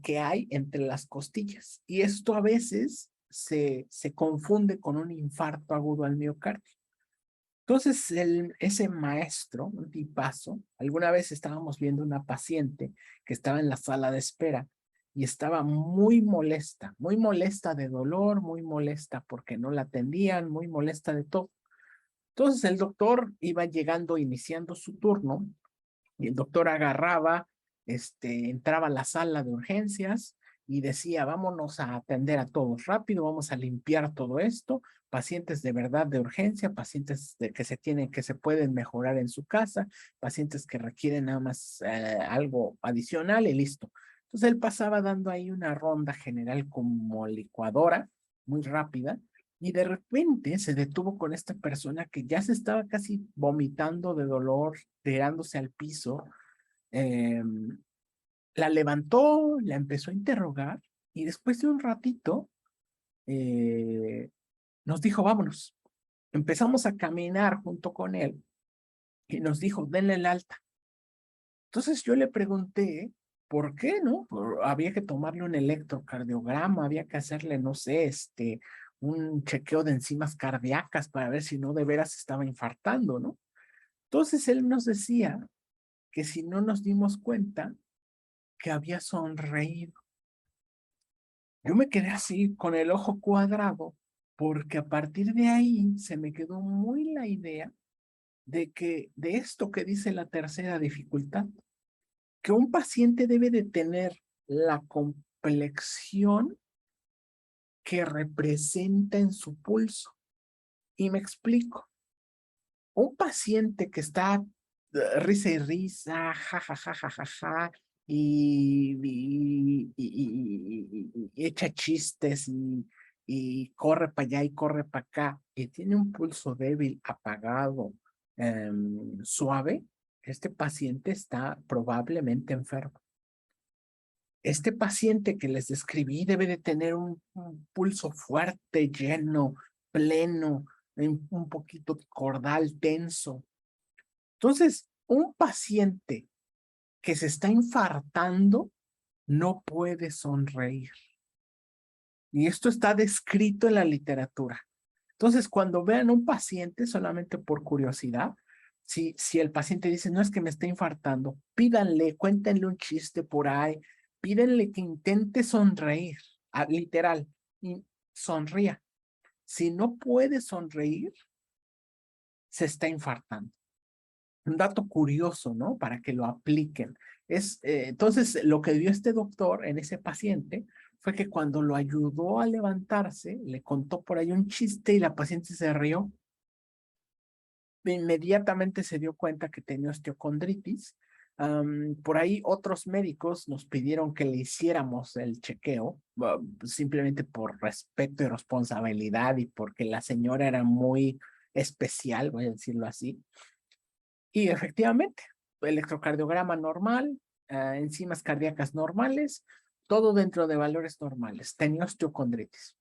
Speaker 1: que hay entre las costillas. Y esto a veces se confunde con un infarto agudo al miocardio. Entonces, ese maestro, un tipazo, alguna vez estábamos viendo una paciente que estaba en la sala de espera y estaba muy molesta de dolor, muy molesta porque no la atendían, muy molesta de todo. Entonces, el doctor iba llegando, iniciando su turno, y el doctor agarraba, entraba a la sala de urgencias y decía, vámonos a atender a todos rápido, vamos a limpiar todo esto, pacientes de verdad de urgencia, pacientes que se pueden mejorar en su casa, pacientes que requieren nada más algo adicional y listo. Entonces él pasaba dando ahí una ronda general como licuadora, muy rápida, y de repente se detuvo con esta persona que ya se estaba casi vomitando de dolor, tirándose al piso. Eh, la levantó, la empezó a interrogar y después de un ratito eh, nos dijo, vámonos. Empezamos a caminar junto con él y nos dijo, denle el alta. Entonces yo le pregunté, ¿por qué no? Había que tomarle un electrocardiograma, había que hacerle, no sé, un chequeo de enzimas cardíacas para ver si no de veras estaba infartando, ¿no? Entonces él nos decía que si no nos dimos cuenta que había sonreído. Yo me quedé así con el ojo cuadrado porque a partir de ahí se me quedó muy la idea de esto que dice la tercera dificultad, que un paciente debe de tener la complexión que representa en su pulso. Y me explico. Un paciente que está risa y risa, ja, ja, ja, ja, ja, ja, y echa chistes y corre para allá y corre para acá y tiene un pulso débil, apagado, suave, este paciente está probablemente enfermo. Este paciente que les describí debe de tener un pulso fuerte, lleno, pleno, un poquito cordal tenso. Entonces, un paciente que se está infartando no puede sonreír. Y esto está descrito en la literatura. Entonces, cuando vean un paciente, solamente por curiosidad, si el paciente dice, no es que me está infartando, pídanle, cuéntenle un chiste por ahí, pídenle que intente sonreír, literal, y sonría. Si no puede sonreír, se está infartando. Un dato curioso, ¿no? Para que lo apliquen. Entonces, lo que dio este doctor en ese paciente fue que cuando lo ayudó a levantarse, le contó por ahí un chiste y la paciente se rió. Inmediatamente se dio cuenta que tenía osteocondritis. Por ahí otros médicos nos pidieron que le hiciéramos el chequeo, simplemente por respeto y responsabilidad y porque la señora era muy especial, voy a decirlo así. Y efectivamente, electrocardiograma normal, enzimas cardíacas normales, todo dentro de valores normales. Tenía osteocondritis.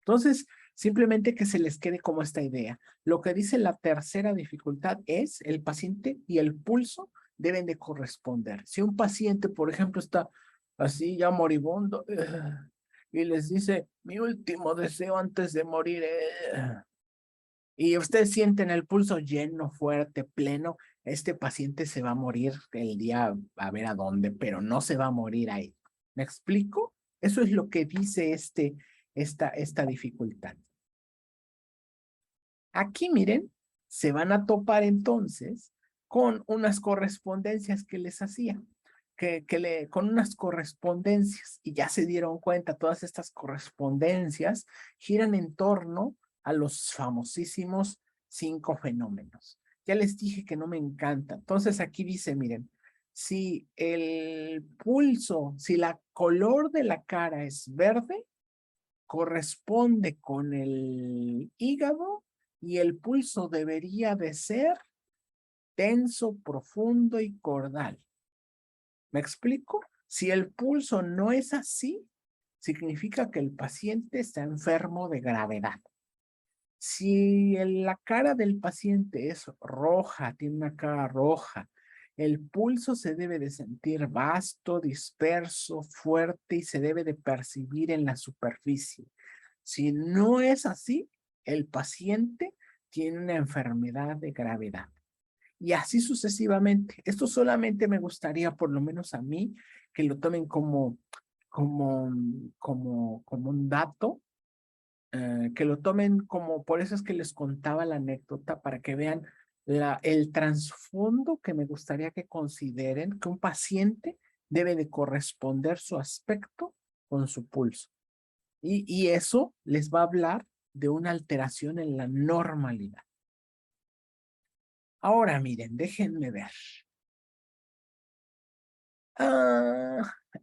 Speaker 1: Entonces, simplemente que se les quede como esta idea. Lo que dice la tercera dificultad es el paciente y el pulso deben de corresponder. Si un paciente, por ejemplo, está así ya moribundo y les dice, mi último deseo antes de morir y ustedes sienten el pulso lleno, fuerte, pleno, este paciente se va a morir el día a ver a dónde, pero no se va a morir ahí. ¿Me explico? Eso es lo que dice esta dificultad. Aquí, miren, se van a topar entonces con unas correspondencias que les hacía, con unas correspondencias, y ya se dieron cuenta, todas estas correspondencias giran en torno a los famosísimos 5 fenómenos. Ya les dije que no me encanta. Entonces aquí dice, miren, si el pulso, si la color de la cara es verde, corresponde con el hígado y el pulso debería de ser tenso, profundo y cordal. ¿Me explico? Si el pulso no es así, significa que el paciente está enfermo de gravedad. Si la cara del paciente es roja, tiene una cara roja, el pulso se debe de sentir vasto, disperso, fuerte y se debe de percibir en la superficie. Si no es así, el paciente tiene una enfermedad de gravedad. Y así sucesivamente. Esto solamente me gustaría, por lo menos a mí, que lo tomen como un dato, que lo tomen como, por eso es que les contaba la anécdota, para que vean el trasfondo que me gustaría que consideren que un paciente debe de corresponder su aspecto con su pulso. Y eso les va a hablar de una alteración en la normalidad. Ahora miren, déjenme ver.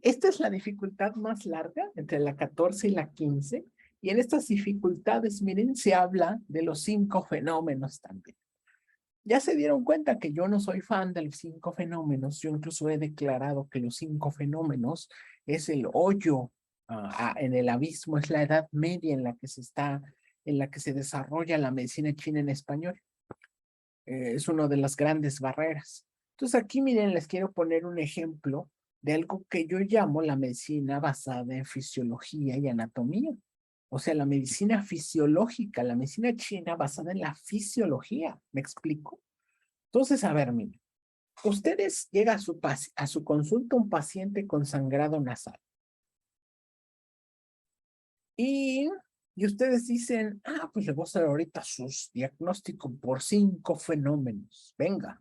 Speaker 1: Esta es la dificultad más larga entre la 14 y la 15. Y en estas dificultades, miren, se habla de los 5 fenómenos también. Ya se dieron cuenta que yo no soy fan de los 5 fenómenos. Yo incluso he declarado que los 5 fenómenos es el hoyo en el abismo, es la edad media en la que se desarrolla la medicina china en español. Es una de las grandes barreras. Entonces aquí, miren, les quiero poner un ejemplo de algo que yo llamo la medicina basada en fisiología y anatomía. O sea, la medicina fisiológica, la medicina china basada en la fisiología. ¿Me explico? Entonces, a ver, miren, ustedes llega a su consulta un paciente con sangrado nasal. Y ustedes dicen, pues le voy a hacer ahorita sus diagnósticos por 5 fenómenos. Venga.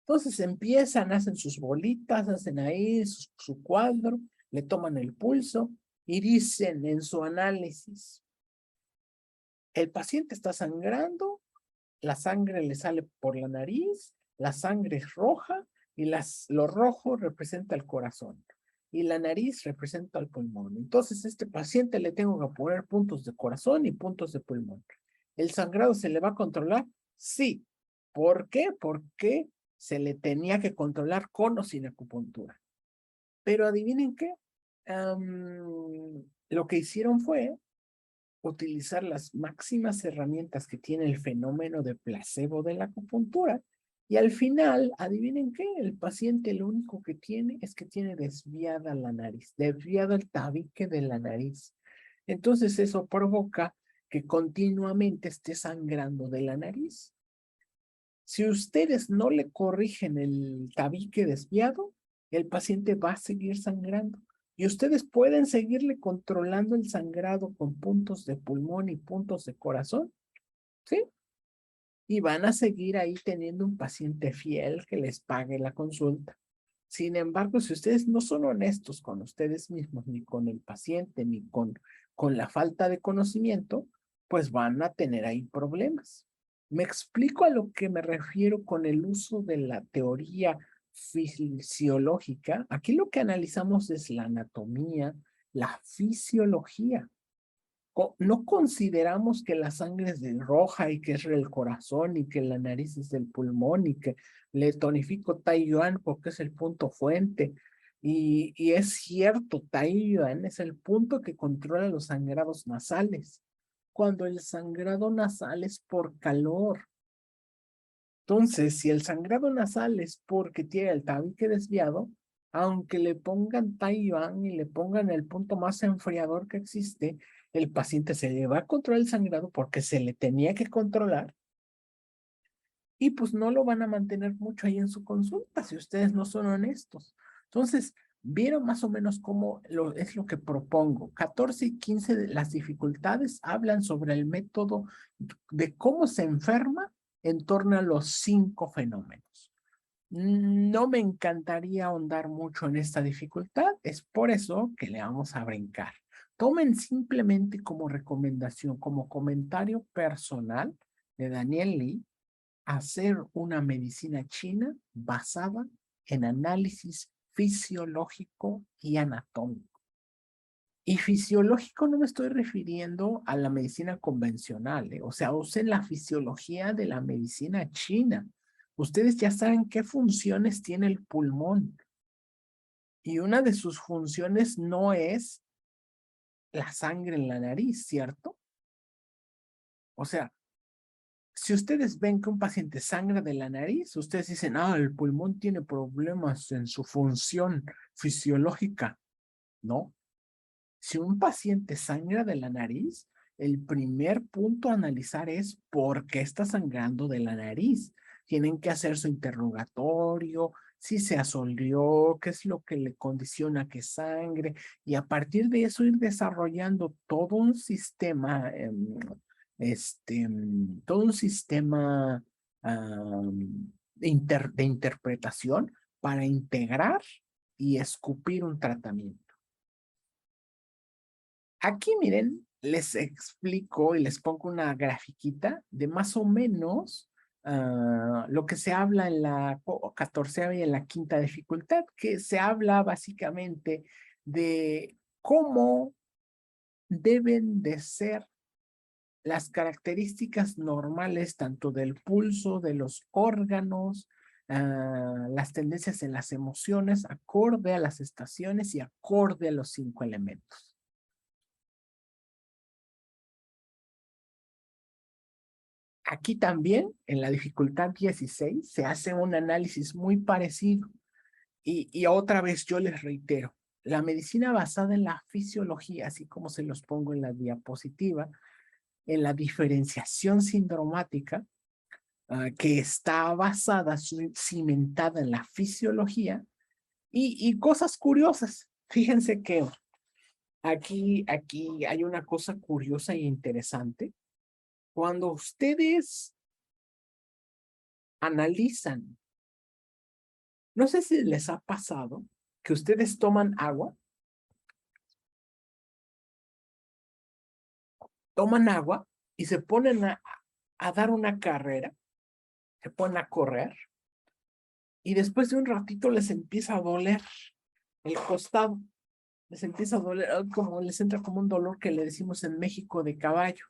Speaker 1: Entonces empiezan, hacen sus bolitas, hacen ahí su cuadro, le toman el pulso y dicen en su análisis, el paciente está sangrando, la sangre le sale por la nariz, la sangre es roja y lo rojo representa el corazón y la nariz representa el pulmón. Entonces, a este paciente le tengo que poner puntos de corazón y puntos de pulmón. ¿El sangrado se le va a controlar? Sí. ¿Por qué? Porque se le tenía que controlar con o sin acupuntura. Pero adivinen qué, lo que hicieron fue utilizar las máximas herramientas que tiene el fenómeno de placebo de la acupuntura. Y al final, adivinen qué, el paciente lo único que tiene es que tiene desviada la nariz, desviado el tabique de la nariz. Entonces eso provoca que continuamente esté sangrando de la nariz. Si ustedes no le corrigen el tabique desviado, el paciente va a seguir sangrando. Y ustedes pueden seguirle controlando el sangrado con puntos de pulmón y puntos de corazón, ¿sí? Y van a seguir ahí teniendo un paciente fiel que les pague la consulta. Sin embargo, si ustedes no son honestos con ustedes mismos, ni con el paciente, ni con la falta de conocimiento, pues van a tener ahí problemas. Me explico a lo que me refiero con el uso de la teoría fisiológica. Aquí lo que analizamos es la anatomía, la fisiología. No consideramos que la sangre es de roja y que es del corazón y que la nariz es del pulmón y que le tonifico Taiyuan porque es el punto fuente. Y es cierto, Taiyuan es el punto que controla los sangrados nasales, cuando el sangrado nasal es por calor. Entonces, si el sangrado nasal es porque tiene el tabique desviado, aunque le pongan Taiyuan y le pongan el punto más enfriador que existe, el paciente se le va a controlar el sangrado porque se le tenía que controlar y pues no lo van a mantener mucho ahí en su consulta si ustedes no son honestos. Entonces, vieron más o menos cómo es lo que propongo. 14 y 15 de las dificultades hablan sobre el método de cómo se enferma en torno a los 5 fenómenos. No me encantaría ahondar mucho en esta dificultad, es por eso que le vamos a brincar. Tomen simplemente como recomendación, como comentario personal de Daniel Lee, hacer una medicina china basada en análisis fisiológico y anatómico. Y fisiológico no me estoy refiriendo a la medicina convencional, o sea, usen la fisiología de la medicina china. Ustedes ya saben qué funciones tiene el pulmón. Y una de sus funciones no es la sangre en la nariz, ¿cierto? O sea, si ustedes ven que un paciente sangra de la nariz, ustedes dicen, ah, el pulmón tiene problemas en su función fisiológica. No. Si un paciente sangra de la nariz, el primer punto a analizar es por qué está sangrando de la nariz. Tienen que hacer su interrogatorio, si se asoleó, qué es lo que le condiciona que sangre, y a partir de eso ir desarrollando todo un sistema, todo un sistema de interpretación para integrar y escupir un tratamiento. Aquí miren, les explico y les pongo una grafiquita de más o menos lo que se habla en la 14ª y en la 5ª dificultad, que se habla básicamente de cómo deben de ser las características normales tanto del pulso, de los órganos, las tendencias de las emociones, acorde a las estaciones y acorde a los 5 elementos. Aquí también, en la dificultad 16, se hace un análisis muy parecido. Y otra vez yo les reitero, la medicina basada en la fisiología, así como se los pongo en la diapositiva, en la diferenciación sindromática, que está basada, cimentada en la fisiología, y cosas curiosas. Fíjense que aquí hay una cosa curiosa e interesante. Cuando ustedes analizan, no sé si les ha pasado que ustedes toman agua y se ponen a dar una carrera, se ponen a correr y después de un ratito les empieza a doler el costado, les empieza a doler, como les entra como un dolor que le decimos en México de caballo,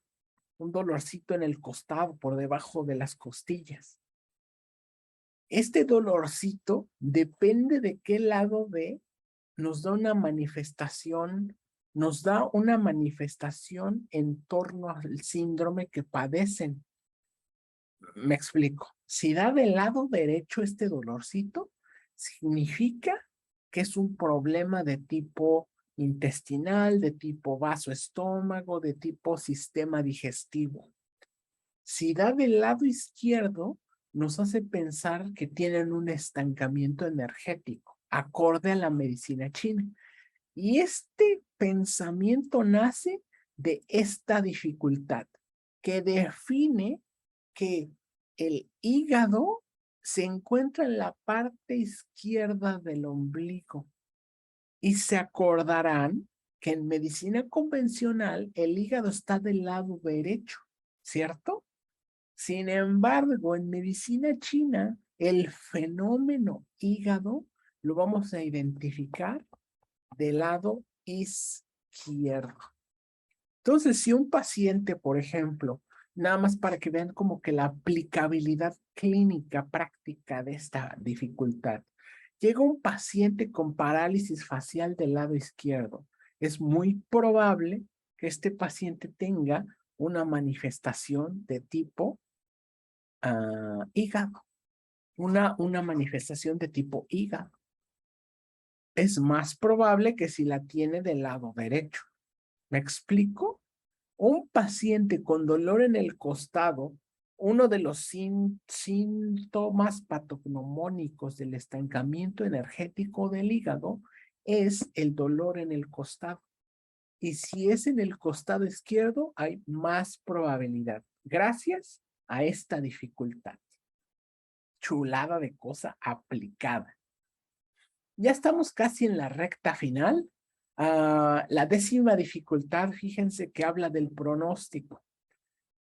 Speaker 1: un dolorcito en el costado por debajo de las costillas. Este dolorcito depende de qué lado de nos da una manifestación, nos da una manifestación en torno al síndrome que padecen. Me explico. Si da del lado derecho este dolorcito, significa que es un problema de tipo intestinal, de tipo vaso-estómago, de tipo sistema digestivo. Si da del lado izquierdo, nos hace pensar que tienen un estancamiento energético, acorde a la medicina china. Y este pensamiento nace de esta dificultad que define que el hígado se encuentra en la parte izquierda del ombligo. Y se acordarán que en medicina convencional el hígado está del lado derecho, ¿cierto? Sin embargo, en medicina china, el fenómeno hígado lo vamos a identificar del lado izquierdo. Entonces, si un paciente, por ejemplo, nada más para que vean como que la aplicabilidad clínica práctica de esta dificultad, llega un paciente con parálisis facial del lado izquierdo, es muy probable que este paciente tenga una manifestación de tipo hígado, una manifestación de tipo hígado. Es más probable que si la tiene del lado derecho. ¿Me explico? Un paciente con dolor en el costado, uno de los síntomas patognomónicos del estancamiento energético del hígado es el dolor en el costado. Y si es en el costado izquierdo, hay más probabilidad, gracias a esta dificultad. Chulada de cosa aplicada. Ya estamos casi en la recta final. La 10ª dificultad, fíjense que habla del pronóstico.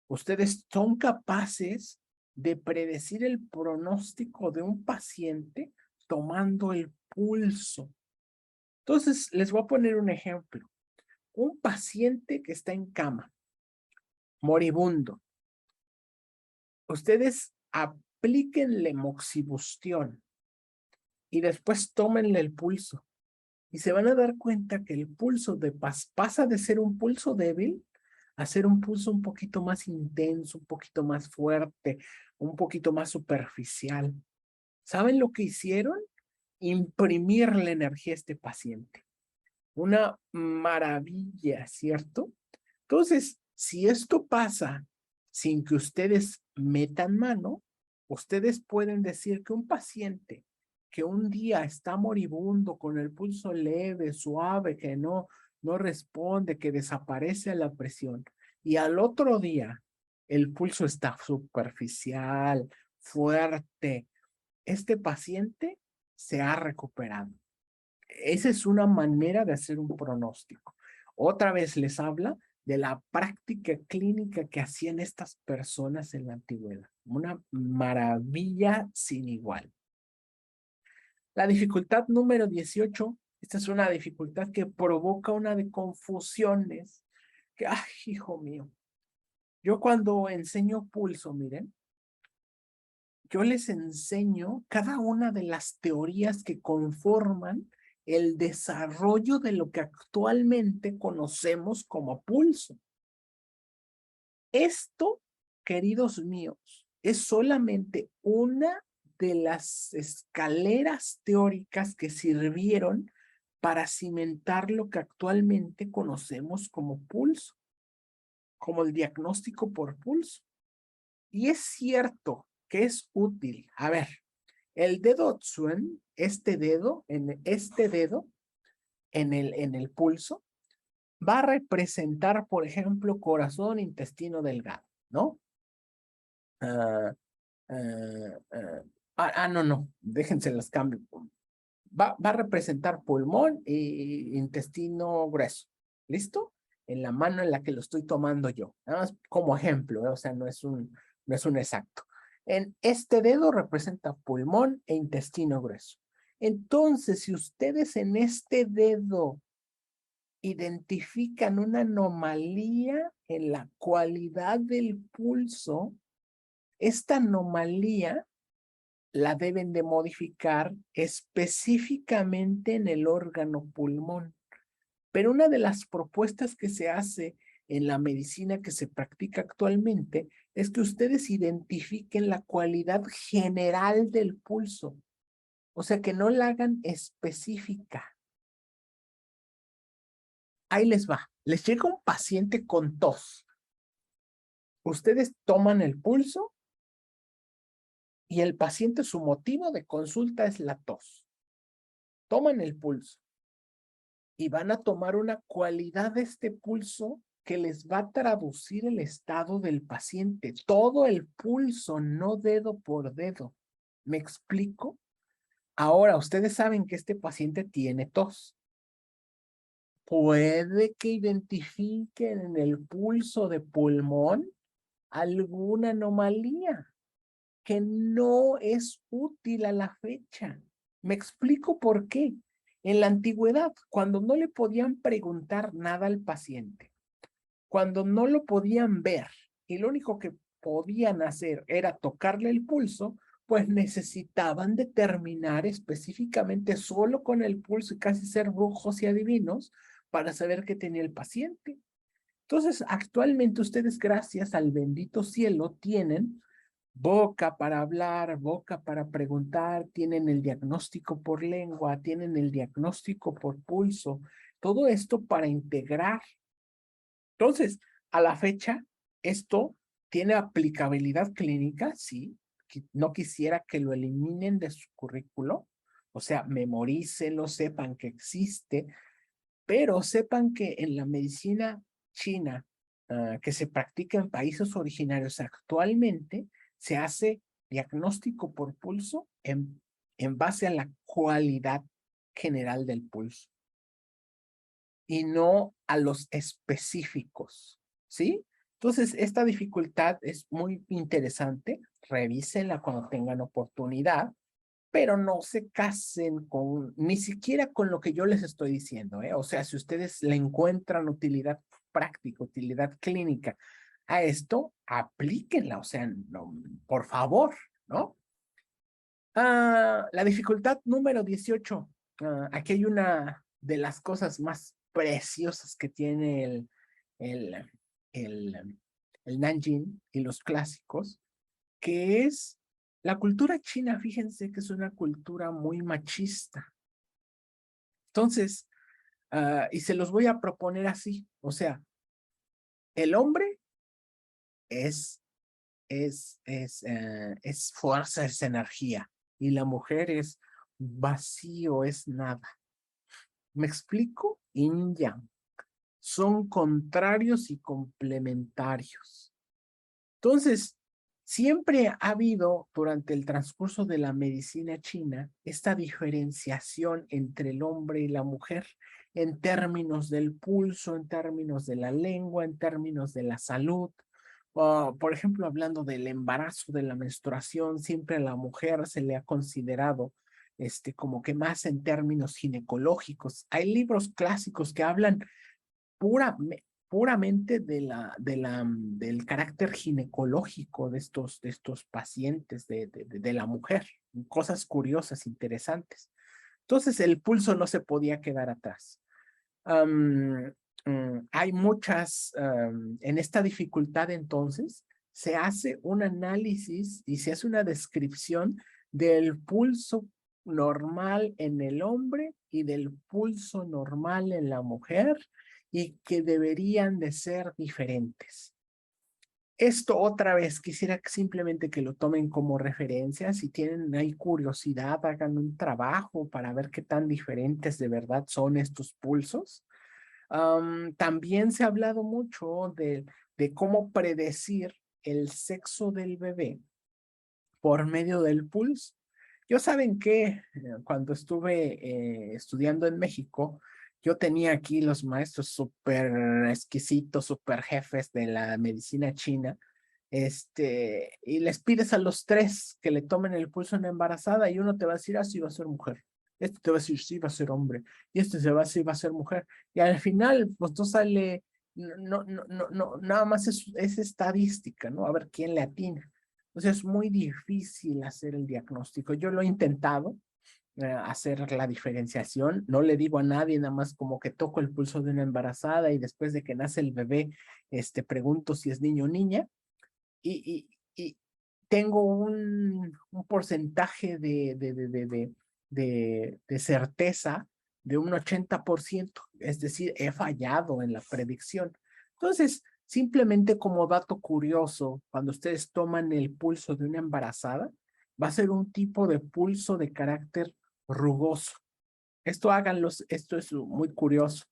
Speaker 1: Ustedes son capaces de predecir el pronóstico de un paciente tomando el pulso. Entonces, les voy a poner un ejemplo. Un paciente que está en cama, moribundo. Ustedes aplíquenle moxibustión y después tómenle el pulso. Y se van a dar cuenta que el pulso pasa de ser un pulso débil a ser un pulso un poquito más intenso, un poquito más fuerte, un poquito más superficial. ¿Saben lo que hicieron? Imprimirle energía a este paciente. Una maravilla, ¿cierto? Entonces, si esto pasa sin que ustedes metan mano, ustedes pueden decir que un paciente que un día está moribundo, con el pulso leve, suave, que no responde, que desaparece la presión, y al otro día el pulso está superficial, fuerte, este paciente se ha recuperado. Esa es una manera de hacer un pronóstico. Otra vez les habla de la práctica clínica que hacían estas personas en la antigüedad. Una maravilla sin igual. La dificultad número 18, esta es una dificultad que provoca una de confusiones. Que, ay, hijo mío, yo cuando enseño pulso, miren, yo les enseño cada una de las teorías que conforman el desarrollo de lo que actualmente conocemos como pulso. Esto, queridos míos, es solamente una de las escaleras teóricas que sirvieron para cimentar lo que actualmente conocemos como pulso, como el diagnóstico por pulso. Y es cierto que es útil. A ver, el dedo Zuen, este dedo en el pulso, va a representar, por ejemplo, corazón, intestino delgado, ¿no? No, déjense las cambio. Va a representar pulmón e intestino grueso. ¿Listo? En la mano en la que lo estoy tomando yo. Nada más como ejemplo, o sea, no es un exacto. En este dedo representa pulmón e intestino grueso. Entonces, si ustedes en este dedo identifican una anomalía en la cualidad del pulso, esta anomalía la deben de modificar específicamente en el órgano pulmón. Pero una de las propuestas que se hace en la medicina que se practica actualmente es que ustedes identifiquen la cualidad general del pulso, o sea, que no la hagan específica. Ahí les va. Les llega un paciente con tos. Ustedes toman el pulso y el paciente, su motivo de consulta es la tos. Toman el pulso y van a tomar una cualidad de este pulso que les va a traducir el estado del paciente. Todo el pulso, no dedo por dedo. ¿Me explico? Ahora, ustedes saben que este paciente tiene tos. Puede que identifiquen en el pulso de pulmón alguna anomalía que no es útil a la fecha. Me explico por qué. En la antigüedad, cuando no le podían preguntar nada al paciente, cuando no lo podían ver y lo único que podían hacer era tocarle el pulso, pues necesitaban determinar específicamente solo con el pulso y casi ser brujos y adivinos para saber qué tenía el paciente. Entonces, actualmente ustedes, gracias al bendito cielo, tienen boca para hablar, boca para preguntar, tienen el diagnóstico por lengua, tienen el diagnóstico por pulso, todo esto para integrar. Entonces, a la fecha, esto tiene aplicabilidad clínica, sí, no quisiera que lo eliminen de su currículo, o sea, memorícenlo, sepan que existe, pero sepan que en la medicina china que se practica en países originarios actualmente, se hace diagnóstico por pulso en base a la cualidad general del pulso y no a los específicos, ¿sí? Entonces, esta dificultad es muy interesante, revísenla cuando tengan oportunidad, pero no se casen con, ni siquiera con lo que yo les estoy diciendo, ¿eh? O sea, si ustedes le encuentran utilidad práctica, utilidad clínica a esto, aplíquenla, o sea, no, por favor, ¿no? La dificultad número 18. Aquí hay una de las cosas más preciosas que tiene el, el, el Nanjing y los clásicos, que es la cultura china. Fíjense que es una cultura muy machista. Entonces, y se los voy a proponer así, o sea, el hombre es, es fuerza, es energía, y la mujer es vacío, es nada. ¿Me explico? Yin yang. Son contrarios y complementarios. Entonces, siempre ha habido durante el transcurso de la medicina china esta diferenciación entre el hombre y la mujer en términos del pulso, en términos de la lengua, en términos de la salud. Por ejemplo, hablando del embarazo, de la menstruación, siempre a la mujer se le ha considerado como que más en términos ginecológicos. Hay libros clásicos que hablan pura, puramente del carácter ginecológico de estos pacientes, de la mujer, cosas curiosas, interesantes. Entonces el pulso no se podía quedar atrás. Um, hay muchas, en esta dificultad entonces, se hace un análisis y se hace una descripción del pulso normal en el hombre y del pulso normal en la mujer y que deberían de ser diferentes. Esto otra vez quisiera simplemente que lo tomen como referencia. Si tienen ahí curiosidad, hagan un trabajo para ver qué tan diferentes de verdad son estos pulsos. También se ha hablado mucho de cómo predecir el sexo del bebé por medio del pulso. Yo saben que cuando estuve estudiando en México, yo tenía aquí los maestros súper exquisitos, súper jefes de la medicina china, y les pides a los tres que le tomen el pulso a una embarazada y uno te va a decir, ah, sí va a ser mujer. Este te va a decir, sí va a ser hombre. Y este se va a decir, va a ser mujer. Y al final, pues no sale, nada más es estadística, ¿no? A ver quién le atina. O sea, es muy difícil hacer el diagnóstico. Yo lo he intentado, hacer la diferenciación. No le digo a nadie, nada más como que toco el pulso de una embarazada y después de que nace el bebé, pregunto si es niño o niña y tengo un porcentaje de certeza de un 80%, es decir, he fallado en la predicción. Entonces, simplemente como dato curioso, cuando ustedes toman el pulso de una embarazada, va a ser un tipo de pulso de carácter rugoso. Esto es muy curioso.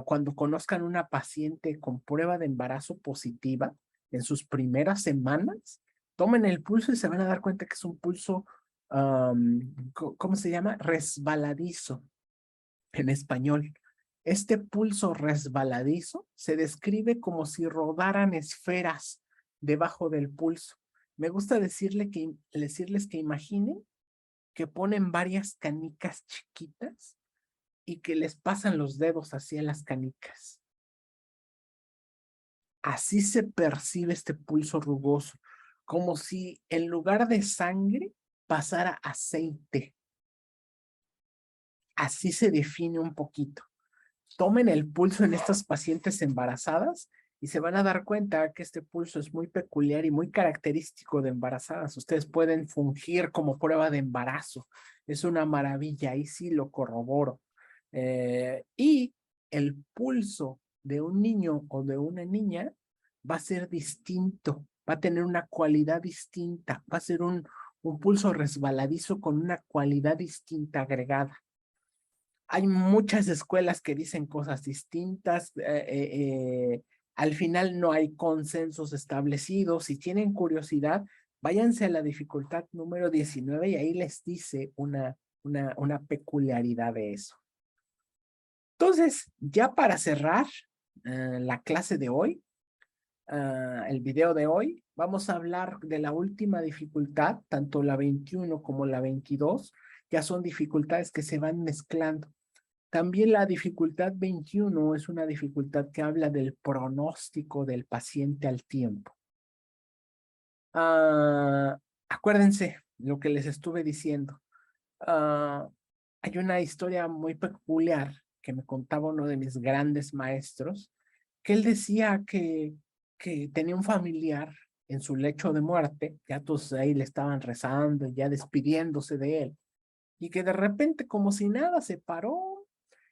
Speaker 1: Cuando conozcan una paciente con prueba de embarazo positiva, en sus primeras semanas, tomen el pulso y se van a dar cuenta que es un pulso, ¿cómo se llama? Resbaladizo en español. Este pulso resbaladizo se describe como si rodaran esferas debajo del pulso. Me gusta decirles que imaginen que ponen varias canicas chiquitas y que les pasan los dedos hacia las canicas. Así se percibe este pulso rugoso, como si en lugar de sangre pasara aceite. Así se define un poquito. Tomen el pulso en estas pacientes embarazadas y se van a dar cuenta que este pulso es muy peculiar y muy característico de embarazadas. Ustedes pueden fungir como prueba de embarazo. Es una maravilla, ahí sí lo corroboro. Y el pulso de un niño o de una niña va a ser distinto, va a tener una cualidad distinta, va a ser un pulso resbaladizo con una cualidad distinta agregada. Hay muchas escuelas que dicen cosas distintas. Al final no hay consensos establecidos. Si tienen curiosidad, váyanse a la dificultad número 19 y ahí les dice una peculiaridad de eso. Entonces, ya para cerrar la clase de hoy, el video de hoy, vamos a hablar de la última dificultad, tanto la 21 como la 22, ya son dificultades que se van mezclando. También la dificultad 21 es una dificultad que habla del pronóstico del paciente al tiempo. Acuérdense lo que les estuve diciendo. Hay una historia muy peculiar que me contaba uno de mis grandes maestros, que él decía que tenía un familiar en su lecho de muerte, ya todos ahí le estaban rezando, ya despidiéndose de él, y que de repente, como si nada, se paró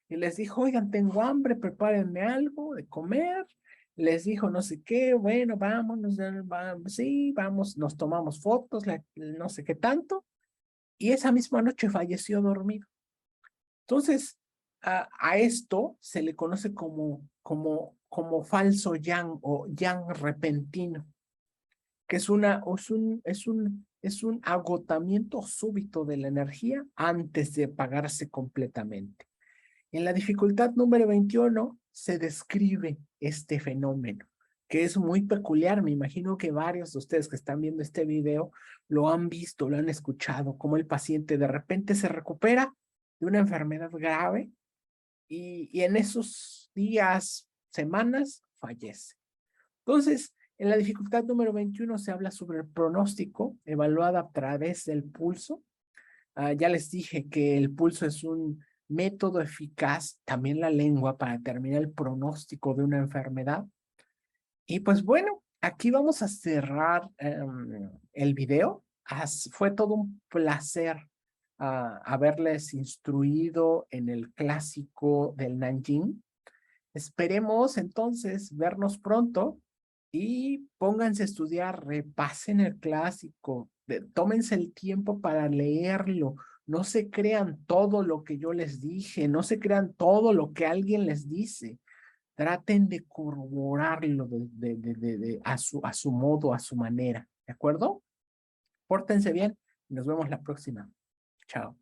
Speaker 1: y les dijo, oigan, tengo hambre, prepárenme algo de comer. Les dijo no sé qué, bueno, vámonos, vamos, sí, vamos, nos tomamos fotos, no sé qué tanto. Y esa misma noche falleció dormido. Entonces, a esto se le conoce como falso yang o yang repentino, que es un agotamiento súbito de la energía antes de apagarse completamente. En la dificultad número 21 se describe este fenómeno, que es muy peculiar. Me imagino que varios de ustedes que están viendo este video lo han visto, lo han escuchado, como el paciente de repente se recupera de una enfermedad grave y en esos días, semanas, fallece. Entonces, en la dificultad número 21 se habla sobre el pronóstico evaluado a través del pulso. Ya les dije que el pulso es un método eficaz, también la lengua, para determinar el pronóstico de una enfermedad. Y pues bueno, aquí vamos a cerrar el video. Fue todo un placer haberles instruido en el clásico del Nanjing. Esperemos entonces vernos pronto y pónganse a estudiar, repasen el clásico, tómense el tiempo para leerlo, no se crean todo lo que yo les dije, no se crean todo lo que alguien les dice, traten de corroborarlo a su modo, a su manera, ¿de acuerdo? Pórtense bien y nos vemos la próxima. Chao.